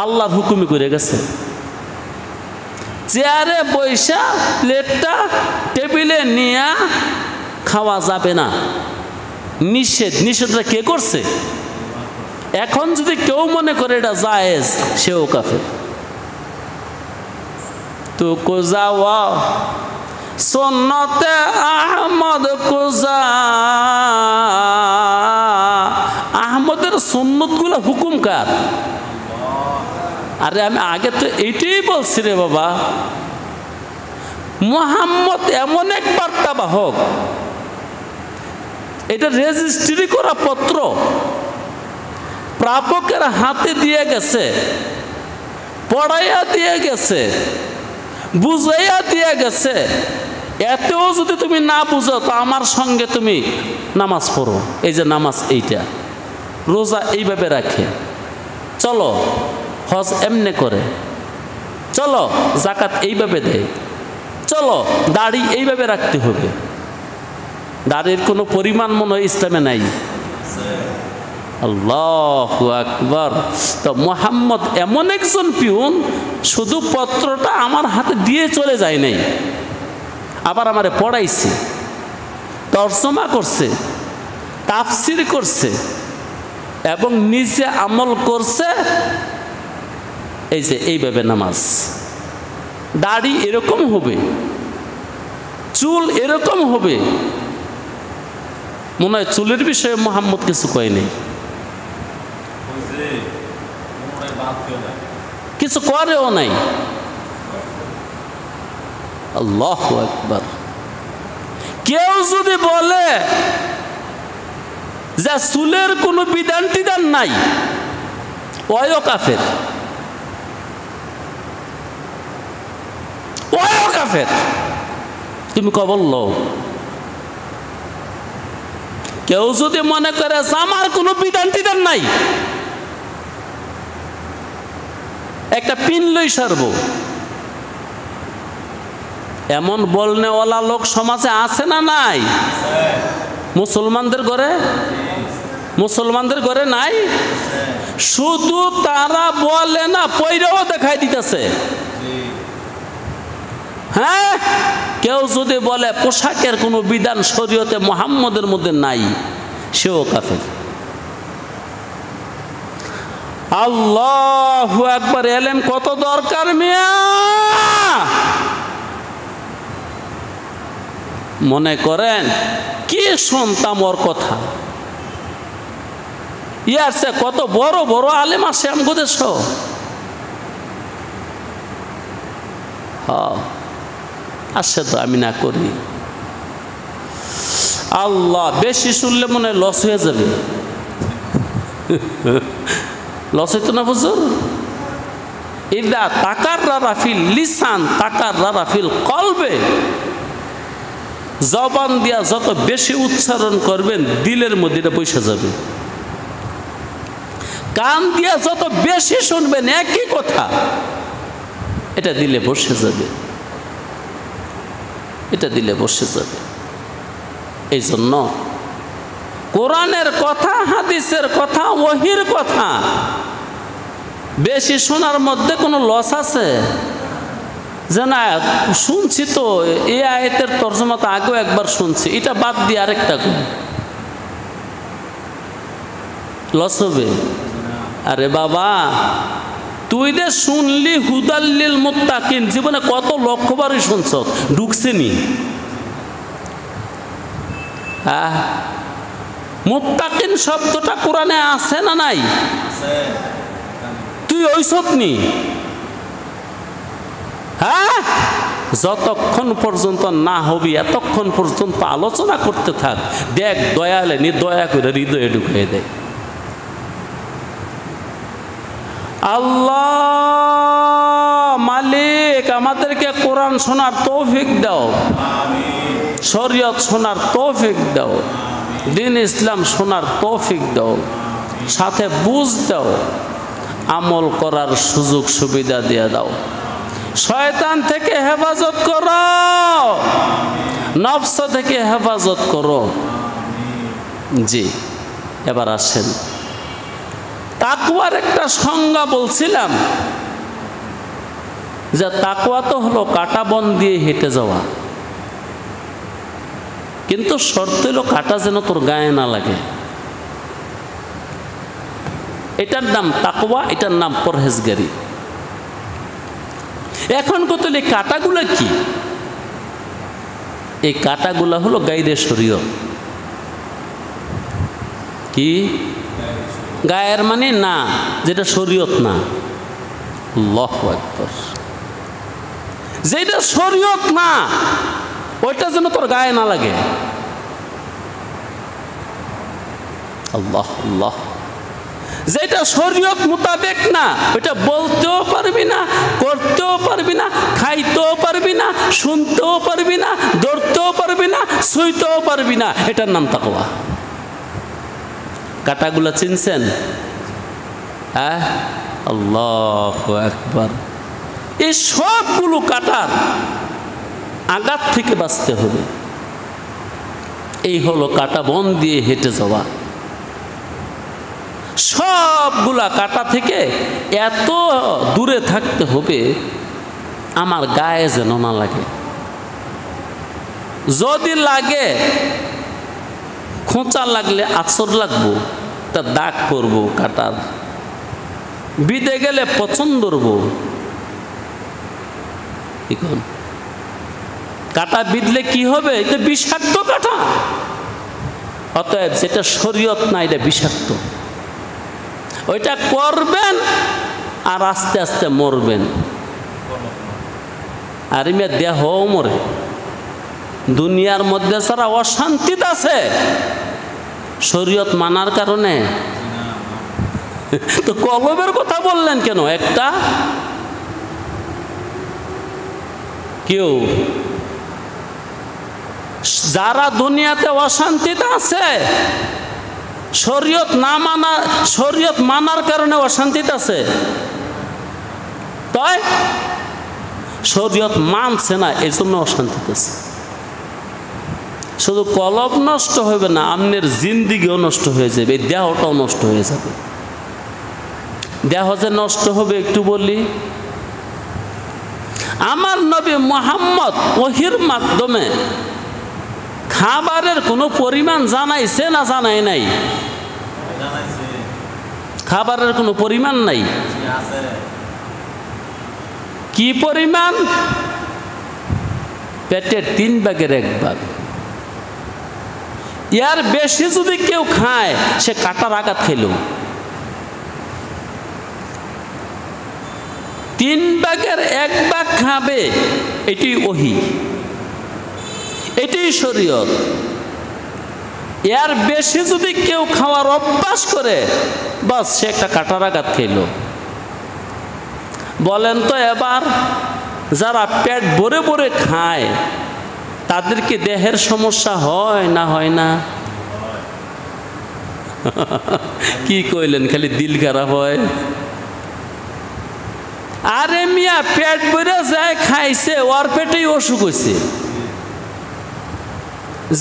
আল্লাহর হুকুমে করে গেছে। চেয়ারে বৈশা প্লেটটা টেবিলে নিয়ে খাওয়া যাবে না, নিষেধ। নিষেধটা কে করছে? এখন যদি কেউ মনে করে এটা জায়েজ, সেও কাফের। তো কোজাওয়া সুন্নতে আহমদ কোজা, আহমদের সুন্নতগুলো হুকুম কার? আরে আমি আগে তো এইটাই বলছি রে বাবা, মুহাম্মদ এমন এক বার্তাবাহক, এটা রেজিস্ট্রি করা পত্র প্রাপকের হাতে দিয়ে গেছে, পড়াইয়া দিয়ে গেছে, বুঝাইয়া দিয়ে গেছে। এতেও যদি তুমি না বুঝো তো আমার সঙ্গে তুমি নামাজ পড়ো। এই যে নামাজ, এইটা রোজা এইভাবে রাখে, চলো হজ এমনে করে, চলো জাকাত এইভাবে দেয়, চলো দাড়ি এইভাবে রাখতে হবে। দাড়ির কোনো পরিমাণ মনে হয় ইসলামে নাই। আল্লাহু আকবার। তো মুহাম্মদ এমন একজন পিউন, শুধু পত্রটা আমার হাতে দিয়ে চলে যায় নাই, আবার আমারে পড়াইছে, তরজমা করছে, তাফসির করছে এবং নিজে আমল করছে। এই যে এইভাবে নামাজ, দাড়ি এরকম হবে, চুল এরকম হবে। মনে হয় চুলের বিষয়ে মুহাম্মদ কিছু কয়নি, কিছু করেও নাই। আল্লাহু আকবার। কেউ যদি বলে যে চুলের কোনো বিধান টিধান নাই, ওয়ও কাফের, ওয়ও কাফের। তুমি কবল লও, কেউ যদি মনে করে আমার কোনো বিধান টিধান নাই, একটা পিন লই সারব, এমন বলনেওয়ালা লোক সমাজে আছে না নাই? মুসলমানদের ঘরে নাই? শুধু তারা বলে না, পয়রাও দেখাই দিতেছে। হ্যাঁ, কেউ যদি বলে পোশাকের কোনো বিধান শরীয়তে মুহাম্মদের মধ্যে নাই, সেও কাফের। আল্লাহু আকবার। এলেম কত দরকার মিয়া। মনে করেন কি শুনতাম ওর কথা, ইয়ার সে কত বড় বড় আলেম আসে আমগো দেশ। আসে তো, আমি না করি। আল্লাহ, বেশি শুনলে মনে হয় লস হয়ে যাবে। লস হইতো না হুজুর? ইদা তাকাররারা ফিল লিসান তাকাররারা ফিল কলবে। জবান দিয়া যত বেশি উচ্চারণ করবেন, দিলের মধ্যে এটা বসে যাবে। কান দিয়া যত বেশি শুনবেন একই কথা, এটা দিলে বসে যাবে, এটা দিলে বসে যাবে। এই জন্য কোরআনের কথা, হাদিসের কথা, ওহির কথা বেশি শোনার মধ্যে কোনো লস আছে? যে না শুনছি তো, এই আয়াতের তর্জমা তো আগেও একবার শুনছি, এটা বাদ দিয়ে আরেকটা লস হবে? আরে বাবা, তুই যে শুনলি হুদাল্লিল মুত্তাকিন, জীবনে কত লক্ষবারই শুনছ, ঢুকছেনি? মুত্তাকিন শব্দটা কোরআনে আছে না নাই? তুই ওইসব নি। হ্যাঁ, যতক্ষণ পর্যন্ত না হবি এতক্ষণ পর্যন্ত আলোচনা করতে থাক। দেখ দয়ালে দয়া করে হৃদয়ে ঢুকিয়ে দেয়। আল্লাহ মালিক, আমাদেরকে কোরআন শোনার তৌফিক দাও, শরীয়ত শোনার তৌফিক দাও, দ্বীন ইসলাম শোনার তৌফিক দাও, সাথে বুঝ দাও, আমল করার সুযোগ সুবিধা দিয়ে দাও। শয়তান থেকে হেফাজত করো, নফস থেকে হেফাজত করো। জি, এবার আসেন, তাকওয়ার একটা সংজ্ঞা বলছিলাম যে তাকওয়া তো হলো কাঁটা বন দিয়ে হেঁটে যাওয়া, কিন্তু শর্ত হলো কাঁটা যেন তোর গায়ে না লাগে। এটার নাম তাকওয়া, এটার নাম পরহেজগারি। এখন কতলে কাঁটাগুলো কি? এই কাঁটাগুলা হলো গায়রে শরীয়ত। কি গায়ের মানে না, যেটা শরীয়ত না। আল্লাহু আকবার। যেটা শরীয়ত না ওইটা যেন তোর গায়ে না লাগে। আল্লাহ আল্লাহ। যেটা শরীয়ত মোতাবেক না ওইটা বলতেও পারবি না, করতেও পারবি না, খাইতেও পারবি না, শুনতেও পারবি না, ধরতেও পারবি না, ছুঁইতেও পারবি না। এটার নাম তাকওয়া। কাঁটাগুলা চিনছেন? হ্যাঁ, আল্লাহু আকবার। এই সবগুলো কাঁটার আঘাত থেকে বাঁচতে হবে। এই হলো কাঁটা বন দিয়ে হেঁটে যাওয়া। সবগুলা কাঁটা থেকে এত দূরে থাকতে হবে আমার গায়ে যেন না লাগে। যদি লাগে, খোঁচা লাগলে আছর লাগবো, তা দাগ করবো কাঁটার, বিদে গেলে পছন্দ করবো। কাঁটা বিঁধলে কি হবে? এটা বিষাক্ত কাঁটা। অতএব যেটা শরীয়ত না এটা বিষাক্ত। ওইটা করবেন আর আস্তে আস্তে মরবেন। আর ইমে দেহ মরে। দুনিয়ার মধ্যে যারা অশান্তিতে আছে শরীয়ত মানার কারণে, তো কলবের কথা বললেন কেন? একটা কেউ যারা দুনিয়াতে অশান্তিতে আছে, শরীয়ত না মানা, শরীয়ত মানার কারণে অশান্তিতে আছে, তাই শরীয়ত মানছে না, এই জন্য অশান্তিতে আছে। শুধু কলব নষ্ট হবে না, আপনার জিন্দিগিও নষ্ট হয়ে যাবে, এই দেহটাও নষ্ট হয়ে যাবে। দেহ যে নষ্ট হবে একটু বলি, আমার নবী মুহাম্মদ ওহীর মাধ্যমে খাবারের কোনো পরিমাণ জানাইছে না জানাই নাই? খাবারের কোনো পরিমাণ নাই। কি পরিমাণ? পেটের 3 ভাগের 1 ভাগ। এর বেশি যদি কেউ খায়, সে কাটার আঘাত খেল। 3 ভাগের 1 ভাগ খাবে, এটি ওহী, এটি শরীয়ত। এর বেশি যদি কেউ খাওয়ার অভ্যাস করে, বাস সে একটা কাটার আঘাত খেল। বলেন তো এবার, যারা পেট ভরে ভরে খায় তাদেরকে দেহের সমস্যা হয় না হয় না? কি কইলেন, খালি দিল খারাপ হয়? আরে মিয়া, পেট ভরে যায় খাইছে, ওর পেটেই অসুখ হয়েছে।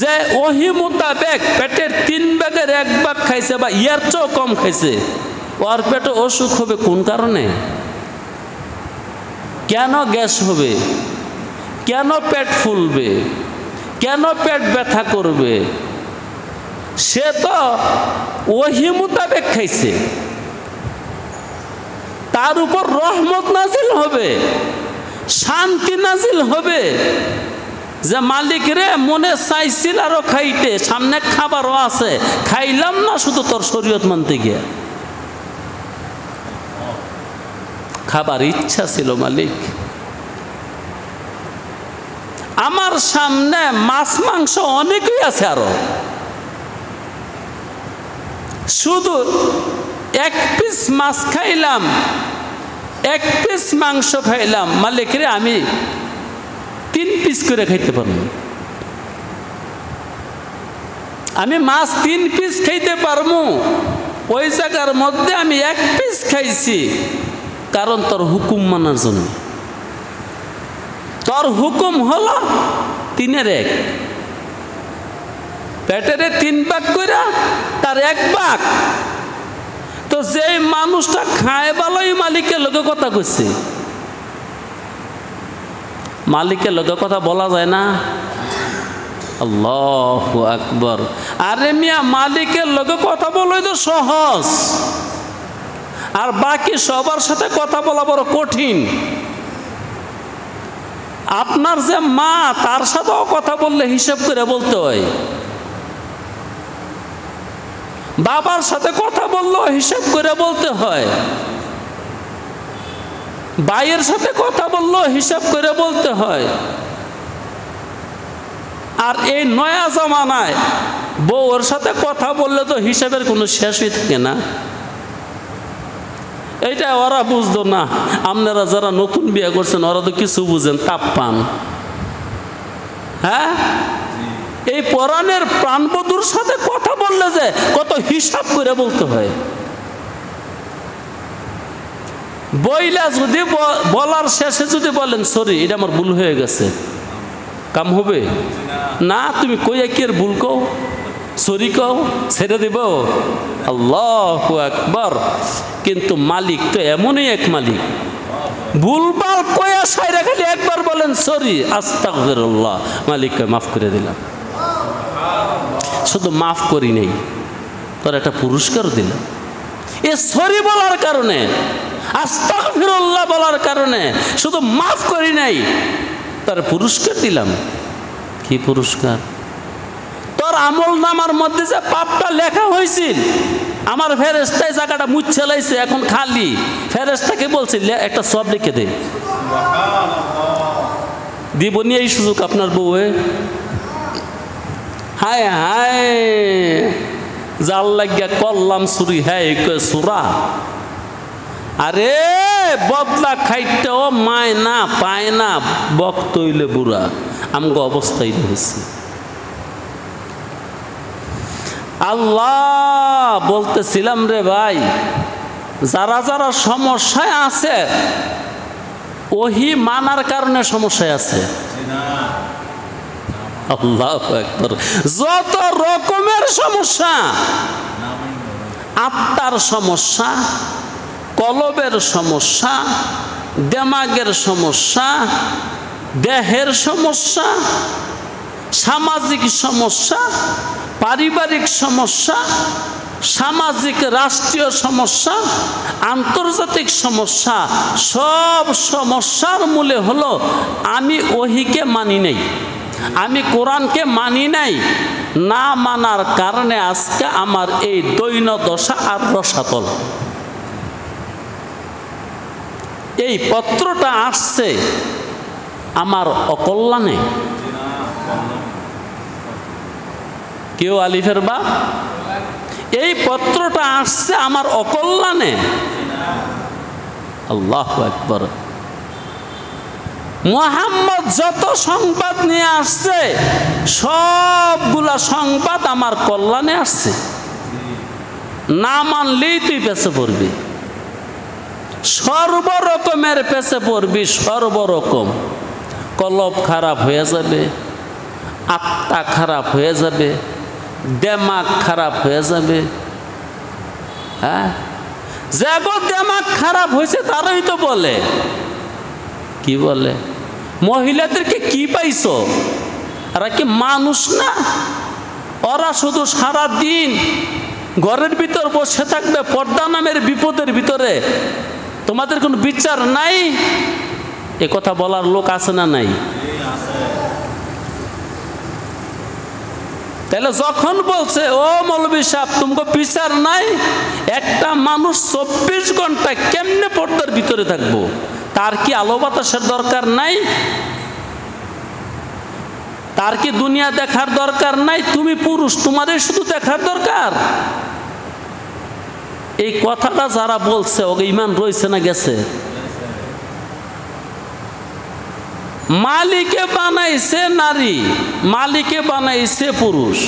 যে ওহী মোতাবেক পেটের 3 ভাগের 1 ভাগ খাইছে বা ইয়ার চেয়েও কম খাইছে, ওর পেটে অসুখ হবে কোন কারণে? কেন গ্যাস হবে? কেন পেট ফুলবে? কেন পেট ব্যথা করবে? সে তো ওহী মোতাবেক খাইছে, তার উপর রহমত নাজিল হবে, শান্তি নাজিল হবে, যে মালিক রে মনে চাইছিল আরো খাইতে, সামনে খাবারও আছে, খাইলাম না শুধু তোর শরীয়ত মানতে গিয়া। খাবার ইচ্ছা ছিল মালিক। আমার সামনে মাছ মাংস অনেকই আছে, আরো শুধু 1 পিস মাছ খাইলাম, 1 পিস মাংস খাইলাম, মালিক রে আমি 3 পিস করে খাইতে পারবো। আমি মাছ 3 পিস খাইতে পারবো, ওই জায়গার মধ্যে আমি 1 পিস খাইছি, কারণ তোর হুকুম মানার জন্য। তোর হুকুম হলো 3-এর 1, পেটের 3 ভাগ করে তার 1 ভাগ। তো যে মানুষটা খায় ভালোই মালিকের লগে কথা কইছে, মালিকের লগে কথা বলা যায় না? আল্লাহু আকবার। আরে মিয়া, মালিকের লগে কথা বলাই তো সহজ, আর বাকি সবার সাথে কথা বলা বড় কঠিন। আপনার যে মা, তার সাথেও কথা বললে হিসাব করে বলতে হয়, বাবার সাথে কথা বললেও হিসাব করে বলতে হয়, ভাইয়ের সাথে কথা বললেও হিসাব করে বলতে হয়। আর এই নয়া জামানায় বউর সাথে কথা বললে তো হিসাবের কোনো শেষই থাকে না। এইটা ওরা বুঝতো না। আপনারা যারা নতুন বিয়ে করছেন, ওরা তো কিছু বুঝেন, তাপ পান। হ্যাঁ, এই পরাণের প্রাণবধূর সাথে কথা বললে যে কত হিসাব করে বলতে হয়। বইলা যদি বলার শেষে যদি বলেন সরি, এটা আমার ভুল হয়ে গেছে, কাম হবে না? তুমি কইয়া কি আর ভুল কও, সরি কও, ছেড়ে দেব? আল্লাহু আকবার। কিন্তু মালিক তো এমনই এক মালিক, ভুলভাল কয়া সাইরা খালি একবার বলেন সরি, আস্তাগফিরুল্লাহ, মালিককে মাফ করে দিলাম। শুধু মাফ করি নেই, তোর একটা পুরস্কার দিলাম। এ সরি বলার কারণে, আস্তাগফিরুল্লাহ বলার কারণে, শুধু মাফ করি নাই, তার পুরস্কার দিলাম। কি পুরস্কার? তোর আমল নামার মধ্যে যে পাপটা লেখা হয়েছিল, আমার ফেরেশতায় জায়গাটা মুছে লাইছে, এখন খালি। ফেরেশতাকে বলছি একটা সব লিখে দে। দিব নি এই সুযোগ আপনার বউয়ে? হায় হায়, জাল লাগিয়া করলাম চুরি, হ্যাঁ সুরা। আরে বদলা খাইতেও মায় না পায় না, বক্ত হইলে বুড়া। আমগো অবস্থাই হয়েছে। আল্লাহ বলতেছিলাম রে ভাই, যারা যারা সমস্যায় আছে ওহি মানার কারণে সমস্যায় আছে। আল্লাহু আকবার। যত রকমের সমস্যা, আত্মার সমস্যা, কলবের সমস্যা, দেমাগের সমস্যা, দেহের সমস্যা, সামাজিক সমস্যা, পারিবারিক সমস্যা, সামাজিক রাষ্ট্রীয় সমস্যা, আন্তর্জাতিক সমস্যা, সব সমস্যার মূলে হলো আমি ওহিকে মানি নাই, আমি কোরআনকে মানি নাই। না মানার কারণে আজকে আমার এই দৈন দশা আর রসাতল। এই পত্রটা আসছে আমার অকল্যাণে। কেউ আলিফের বাপ, এই পত্রটা আসছে আমার অকল্যাণে। আল্লাহু আকবার। মুহাম্মদ যত সংবাদ নিয়ে আসছে সবগুলা সংবাদ আমার কল্যাণে আসছে। না মানলেই তুই পেছে পড়বি, সর্বরকমের পেছে পড়বি, সর্বরকম। কলব খারাপ হয়ে যাবে, আত্মা খারাপ হয়ে যাবে, দেমাগ খারাপ হয়ে যাবে। হ্যাঁ, যে দেমাগ খারাপ হয়েছে তারাই তো বলে, কি বলে, মহিলাদেরকে কি পাইছো, ওরা কি মানুষ না? ওরা শুধু সারা দিন ঘরের ভিতর বসে থাকবে পর্দা নামের বিপদের ভিতরে, তোমাদের কোনো বিচার নাই। এ কথা বলার লোক আছে না নাই? তাহলে যখন বলছে ও মৌলভী সাহেব তোমাকে বিচার নাই, একটা মানুষ 24 ঘন্টা কেমনে পর্দার ভিতরে থাকবো? তার কি আলো বাতাসের দরকার নাই? তার কি দুনিয়া দেখার দরকার নাই? তুমি পুরুষ, তোমারই শুধু দেখার দরকার। এই কথাটা যারা বলছে ওকে ইমান রয়েছে না গেছে? মালিকে বানাইছে নারী, মালিকে বানাইছে পুরুষ,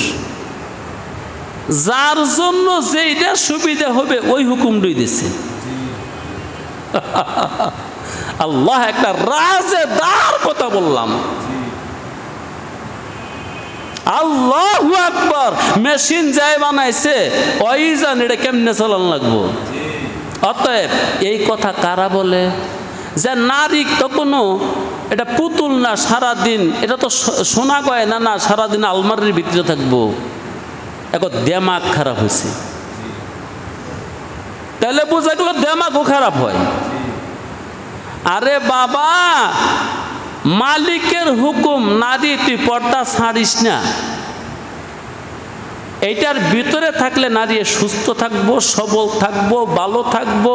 যার জন্য যেইটা সুবিধা হবে ওই হুকুমটাই দিছে। আল্লাহ একটা রাজেদার কথা বললাম। আল্লাহু আকবার। মেশিন যাই বানাইছে ওই জান এটা কেমনে চালান লাগবো। অতএব এই কথা কারা বলে যে নারী তো কোনো এটা পুতুল না, সারাদিন এটা তো সোনা গয়না না, সারাদিন আলমারির ভিতরে থাকবো, এখন দেমাগ খারাপ হয়েছে। তাহলে বোঝা গেল দেমাগও খারাপ হয়। আরে বাবা, মালিকের হুকুম, নারী তুই পর্দা ছাড়িস না, এইটার ভিতরে থাকলে নারী সুস্থ থাকবো, সবল থাকবো, ভালো থাকবো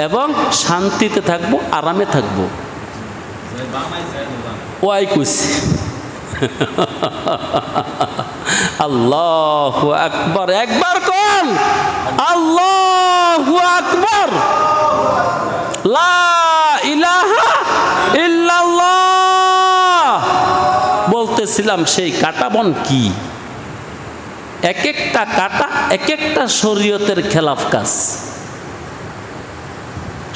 এবং শান্তিতে থাকবো, আরামে থাকবো। ওয়াই কুছি। আল্লাহু আকবার। একবার কোন আল্লাহু আকবার। লা ইলাহা ইল্লাল্লাহ। বলতেছিলাম সেই কাটা বন কি, এক একটা কাটা এক একটা শরীয়তের খেলাফ কাজ।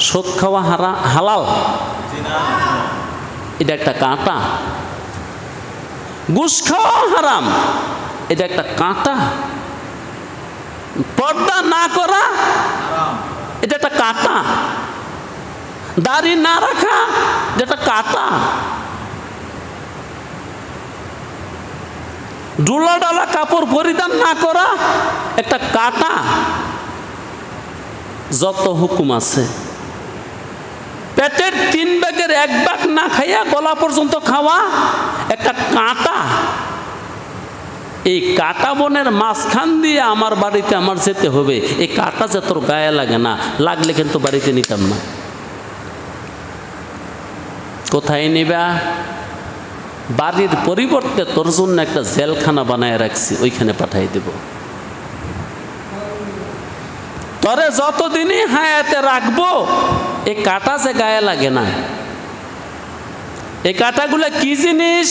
সুদ খাওয়া হালাল, এটা একটা কাঁটা। ঘুষ খাওয়া হারাম, এটা একটা কাঁটা। পর্দা না করা, এটা একটা কাঁটা। দাড়ি না রাখা, এটা কাঁটা। ডোলা ডালা কাপড় পরিধান না করা, একটা কাঁটা। যত হুকুম আছে, পেটের 3 ভাগের 1 ভাগ না খাইয়া গলা পর্যন্ত খাওয়া, একটা কাঁটা। এই কাঁটা বনের মাঝখান দিয়ে আমার বাড়িতে আমার যেতে হবে। এই কাঁটা যে তোর গায়ে লাগে না, লাগলে কিন্তু বাড়িতে নিতাম না। কোথায় নিবা? বাড়ির পরিবর্তে তোর জন্য একটা জেলখানা বানায় রাখছি, ওইখানে পাঠাই দেব। তরে যতদিনই হায়াতে রাখবো, এই কাঁটা যে গায়ে লাগে না। এই কাঁটাগুলা কি জিনিস?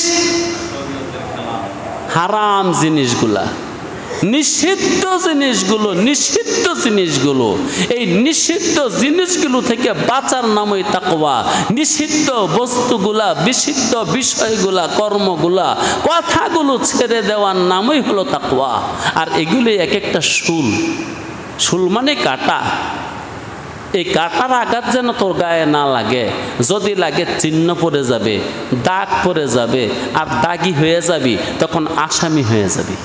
হারাম জিনিসগুলা। নিষিদ্ধ জিনিসগুলো এই নিষিদ্ধ জিনিসগুলো থেকে বাঁচার নামই তাকওয়া। নিষিদ্ধ বস্তুগুলা, বিষিদ্ধ বিষয়গুলা, কর্মগুলা, কথাগুলো ছেড়ে দেওয়ার নামই হলো তাকওয়া। আর এগুলি এক একটা শুল মানে কাঁটা। এই কাঁটার আঘাত যেন তোর গায়ে না লাগে, যদি লাগে চিহ্ন পড়ে যাবে, দাগ পড়ে যাবে, আর দাগি হয়ে যাবি, তখন আসামি হয়ে যাবি।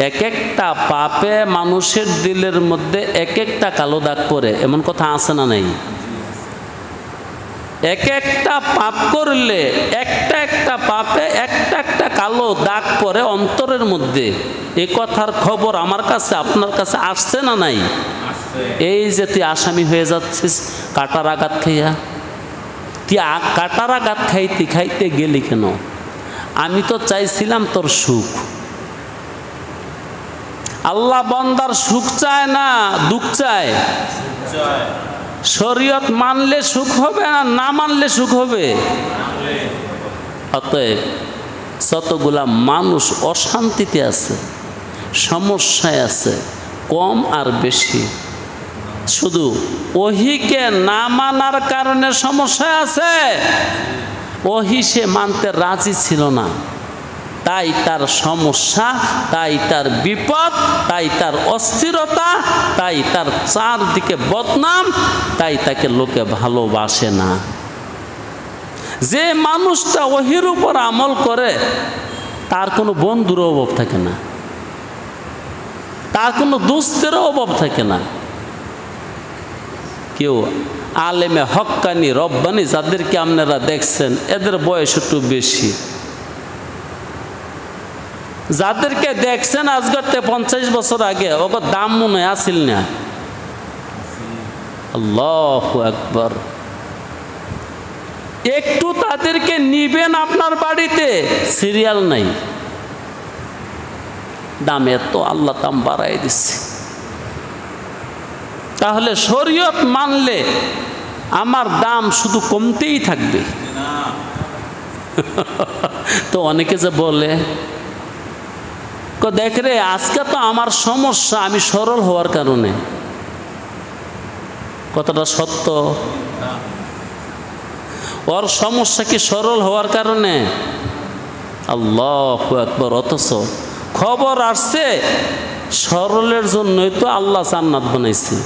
এক একটা পাপে মানুষের দিলের মধ্যে এক একটা কালো দাগ পড়ে, এমন কথা আছে না নাই? এক একটা পাপ করলে একটা একটা পাপে একটা একটা কালো দাগ পড়ে অন্তরের মধ্যে। এ কথার খবর আমার কাছে, আপনার কাছে আসছে না নাই? এই যে তুই আসামি হয়ে যাচ্ছিস কাটার আঘাত খাইয়া, তুই কাটার আঘাত খাইতে গেলি কেন? আমি তো চাইছিলাম তোর সুখ। আল্লাহ বান্দার সুখ চায় না, দুঃখ চায়। শরীয়ত মানলে সুখ হবে, না মানলে সুখ হবে। অতএব যতগুলা মানুষ অশান্তিতে আছে, সমস্যায় আছে, কম আর বেশি, শুধু ওহিকে না মানার কারণে সমস্যায় আছে। ওহি সে মানতে রাজি ছিল না, তাই তার সমস্যা, তাই তার বিপদ, তাই তার অস্থিরতা, তাই তার চারদিকে বদনাম, তাই তাকে লোকে ভালোবাসে না। যে মানুষটা ওহির উপর আমল করে তার কোনো বন্ধুর অভাব থাকে না, তার কোনো দোস্তেরও অভাব থাকে না। কেউ আলেমে হক্কানি রব্বানি যাদেরকে আপনারা দেখছেন, এদের বয়স একটু বেশি। যাদেরকে দেখছেন আজগতে 50 বছর আগে, ওর দাম মনে আসিল না। আল্লাহু আকবার। একটু তাদেরকে নিবেন আপনার বাড়িতে, সিরিয়াল নাই, দাম এত, আল্লাহ দাম বাড়াই দিচ্ছে। তাহলে শরীয়ত মানলে আমার দাম শুধু কমতেই থাকবে। তো অনেকে যে বলে, দেখ রে আজকে তো আমার সমস্যা আমি সরল হওয়ার কারণে। কথাটা সত্য? ওর সমস্যা কি সরল হওয়ার কারণে? আল্লাহু আকবার। অথচ খবর আসছে সরলের জন্যই তো আল্লাহ জান্নাত বানাইছে।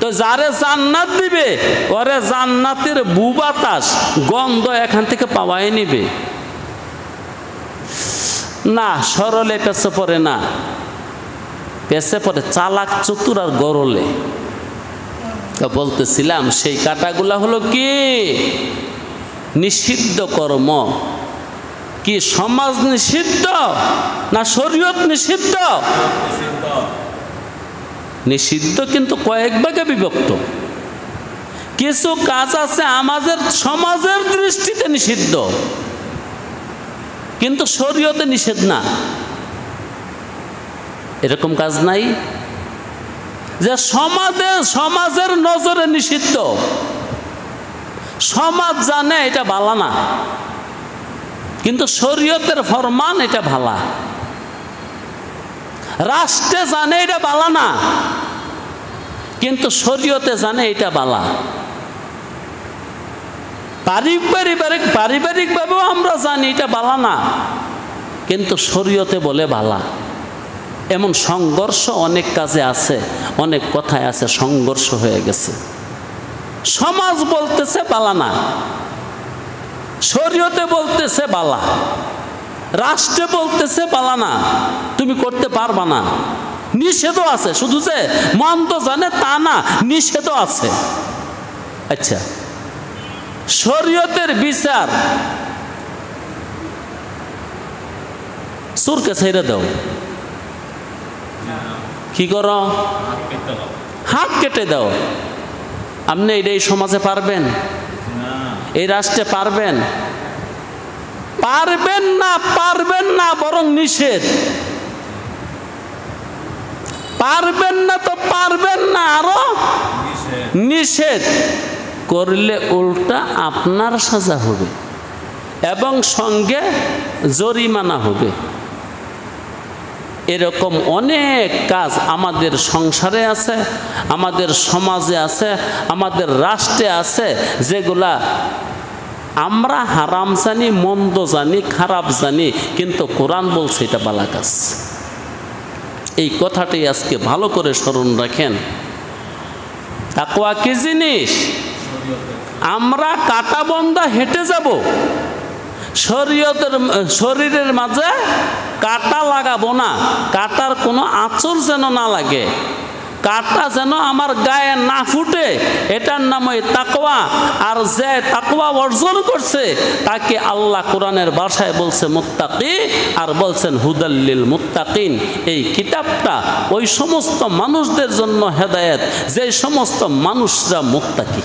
তো যারে জান্নাত দিবে ওরে জান্নাতের বুবাতাস গন্ধ এখান থেকে পাওয়াই নিবে না। সরলে পেছে পড়ে না, পেছে পড়ে চালাক, চতুর আর গরলে। বলতেছিলাম সেই কাটাগুলা হলো কি? নিষিদ্ধ কর্ম। কি সমাজ নিষিদ্ধ না শরীয়ত নিষিদ্ধ? নিষিদ্ধ কিন্তু কয়েক ভাগে বিভক্ত। কিছু কাজ আছে আমাদের সমাজের দৃষ্টিতে নিষিদ্ধ, কিন্তু শরীয়তে নিষেধ না। এরকম কাজ নাই যে সমাজের নজরে নিষিদ্ধ, সমাজ জানে এটা ভালো না, কিন্তু শরীয়তের ফরমান এটা ভালা। রাষ্ট্রে জানে এটা ভালো না, কিন্তু শরীয়তে জানে এটা ভালা। পারিবারিকভাবেও আমরা জানি এটা ভালো না, কিন্তু শরীয়তে বলে ভালা। এমন সংঘর্ষ অনেক কাজে আছে, অনেক কথায় আছে, সংঘর্ষ হয়ে গেছে। সমাজ বলতেছে বালা না, শরীয়তে বলতেছে বালা, রাষ্ট্রে বলতেছে বালা না, তুমি করতে পারবা না। নিষেধও আছে, শুধু যে মন্দ জানে তা না, নিষেধও আছে। আচ্ছা, শরীয়তের বিচার চোরকে ছেড়ে দাও, কি করো? হাত কেটে দাও। আপনি এই সমাজে পারবেন? এই রাষ্ট্রে পারবেন? পারবেন না, পারবেন না, বরং নিষেধ। পারবেন না তো পারবেন না, আরো নিষেধ করলে উল্টা আপনার সাজা হবে এবং সঙ্গে জরিমানা হবে। এরকম অনেক কাজ আমাদের সংসারে আছে, আমাদের সমাজে আছে, আমাদের রাষ্ট্রে আছে, যেগুলা আমরা হারাম জানি, মন্দ জানি, খারাপ জানি, কিন্তু কোরআন বলছে এটা ভালো কাজ। এই কথাটি আজকে ভালো করে স্মরণ রাখেন। তাকওয়া কি জিনিস? আমরা কাটা বন্ধা হেঁটে যাব, শরীরের মাঝে কাটা লাগাবো না, কাটার কোনো আঁচড় যেন না লাগে, কাটা যেন আমার গায়ে না ফুটে, এটার নামই তাকওয়া। আর যে তাকওয়া অর্জন করছে তাকে আল্লাহ কোরআনের ভাষায় বলছে মুত্তাকি, আর বলছেন হুদাল্লিল মুত্তাকিন। এই কিতাবটা ওই সমস্ত মানুষদের জন্য হেদায়েত যে সমস্ত মানুষরা মুত্তাকি।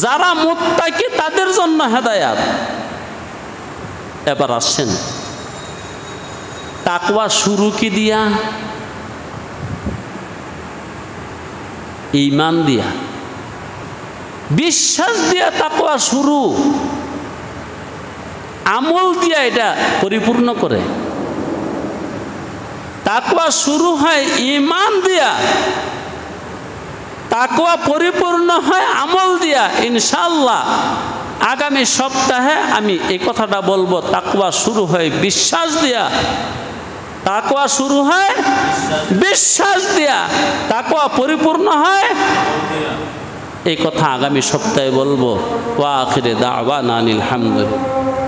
যারা মুত্তাকি তাদের জন্য হেদায়েত। এবার আসেন, তাকওয়া শুরু কি দিয়া? ঈমান দিয়া, বিশ্বাস দিয়া তাকওয়া শুরু, আমল দিয়া এটা পরিপূর্ণ করে। তাকওয়া শুরু হয় ঈমান দিয়া, তাকওয়া পরিপূর্ণ হয় আমল দিয়া। ইনশাআল্লাহ আগামী সপ্তাহে আমি এই কথাটা বলবো। তাকওয়া শুরু হয় বিশ্বাস দিয়া, তাকওয়া শুরু হয় বিশ্বাস দিয়া, তাকওয়া পরিপূর্ণ হয়, এই কথা আগামী সপ্তাহে বলবো। ওয়া আখিরে দাওয়ানা আনিল হামদুলিল্লাহ।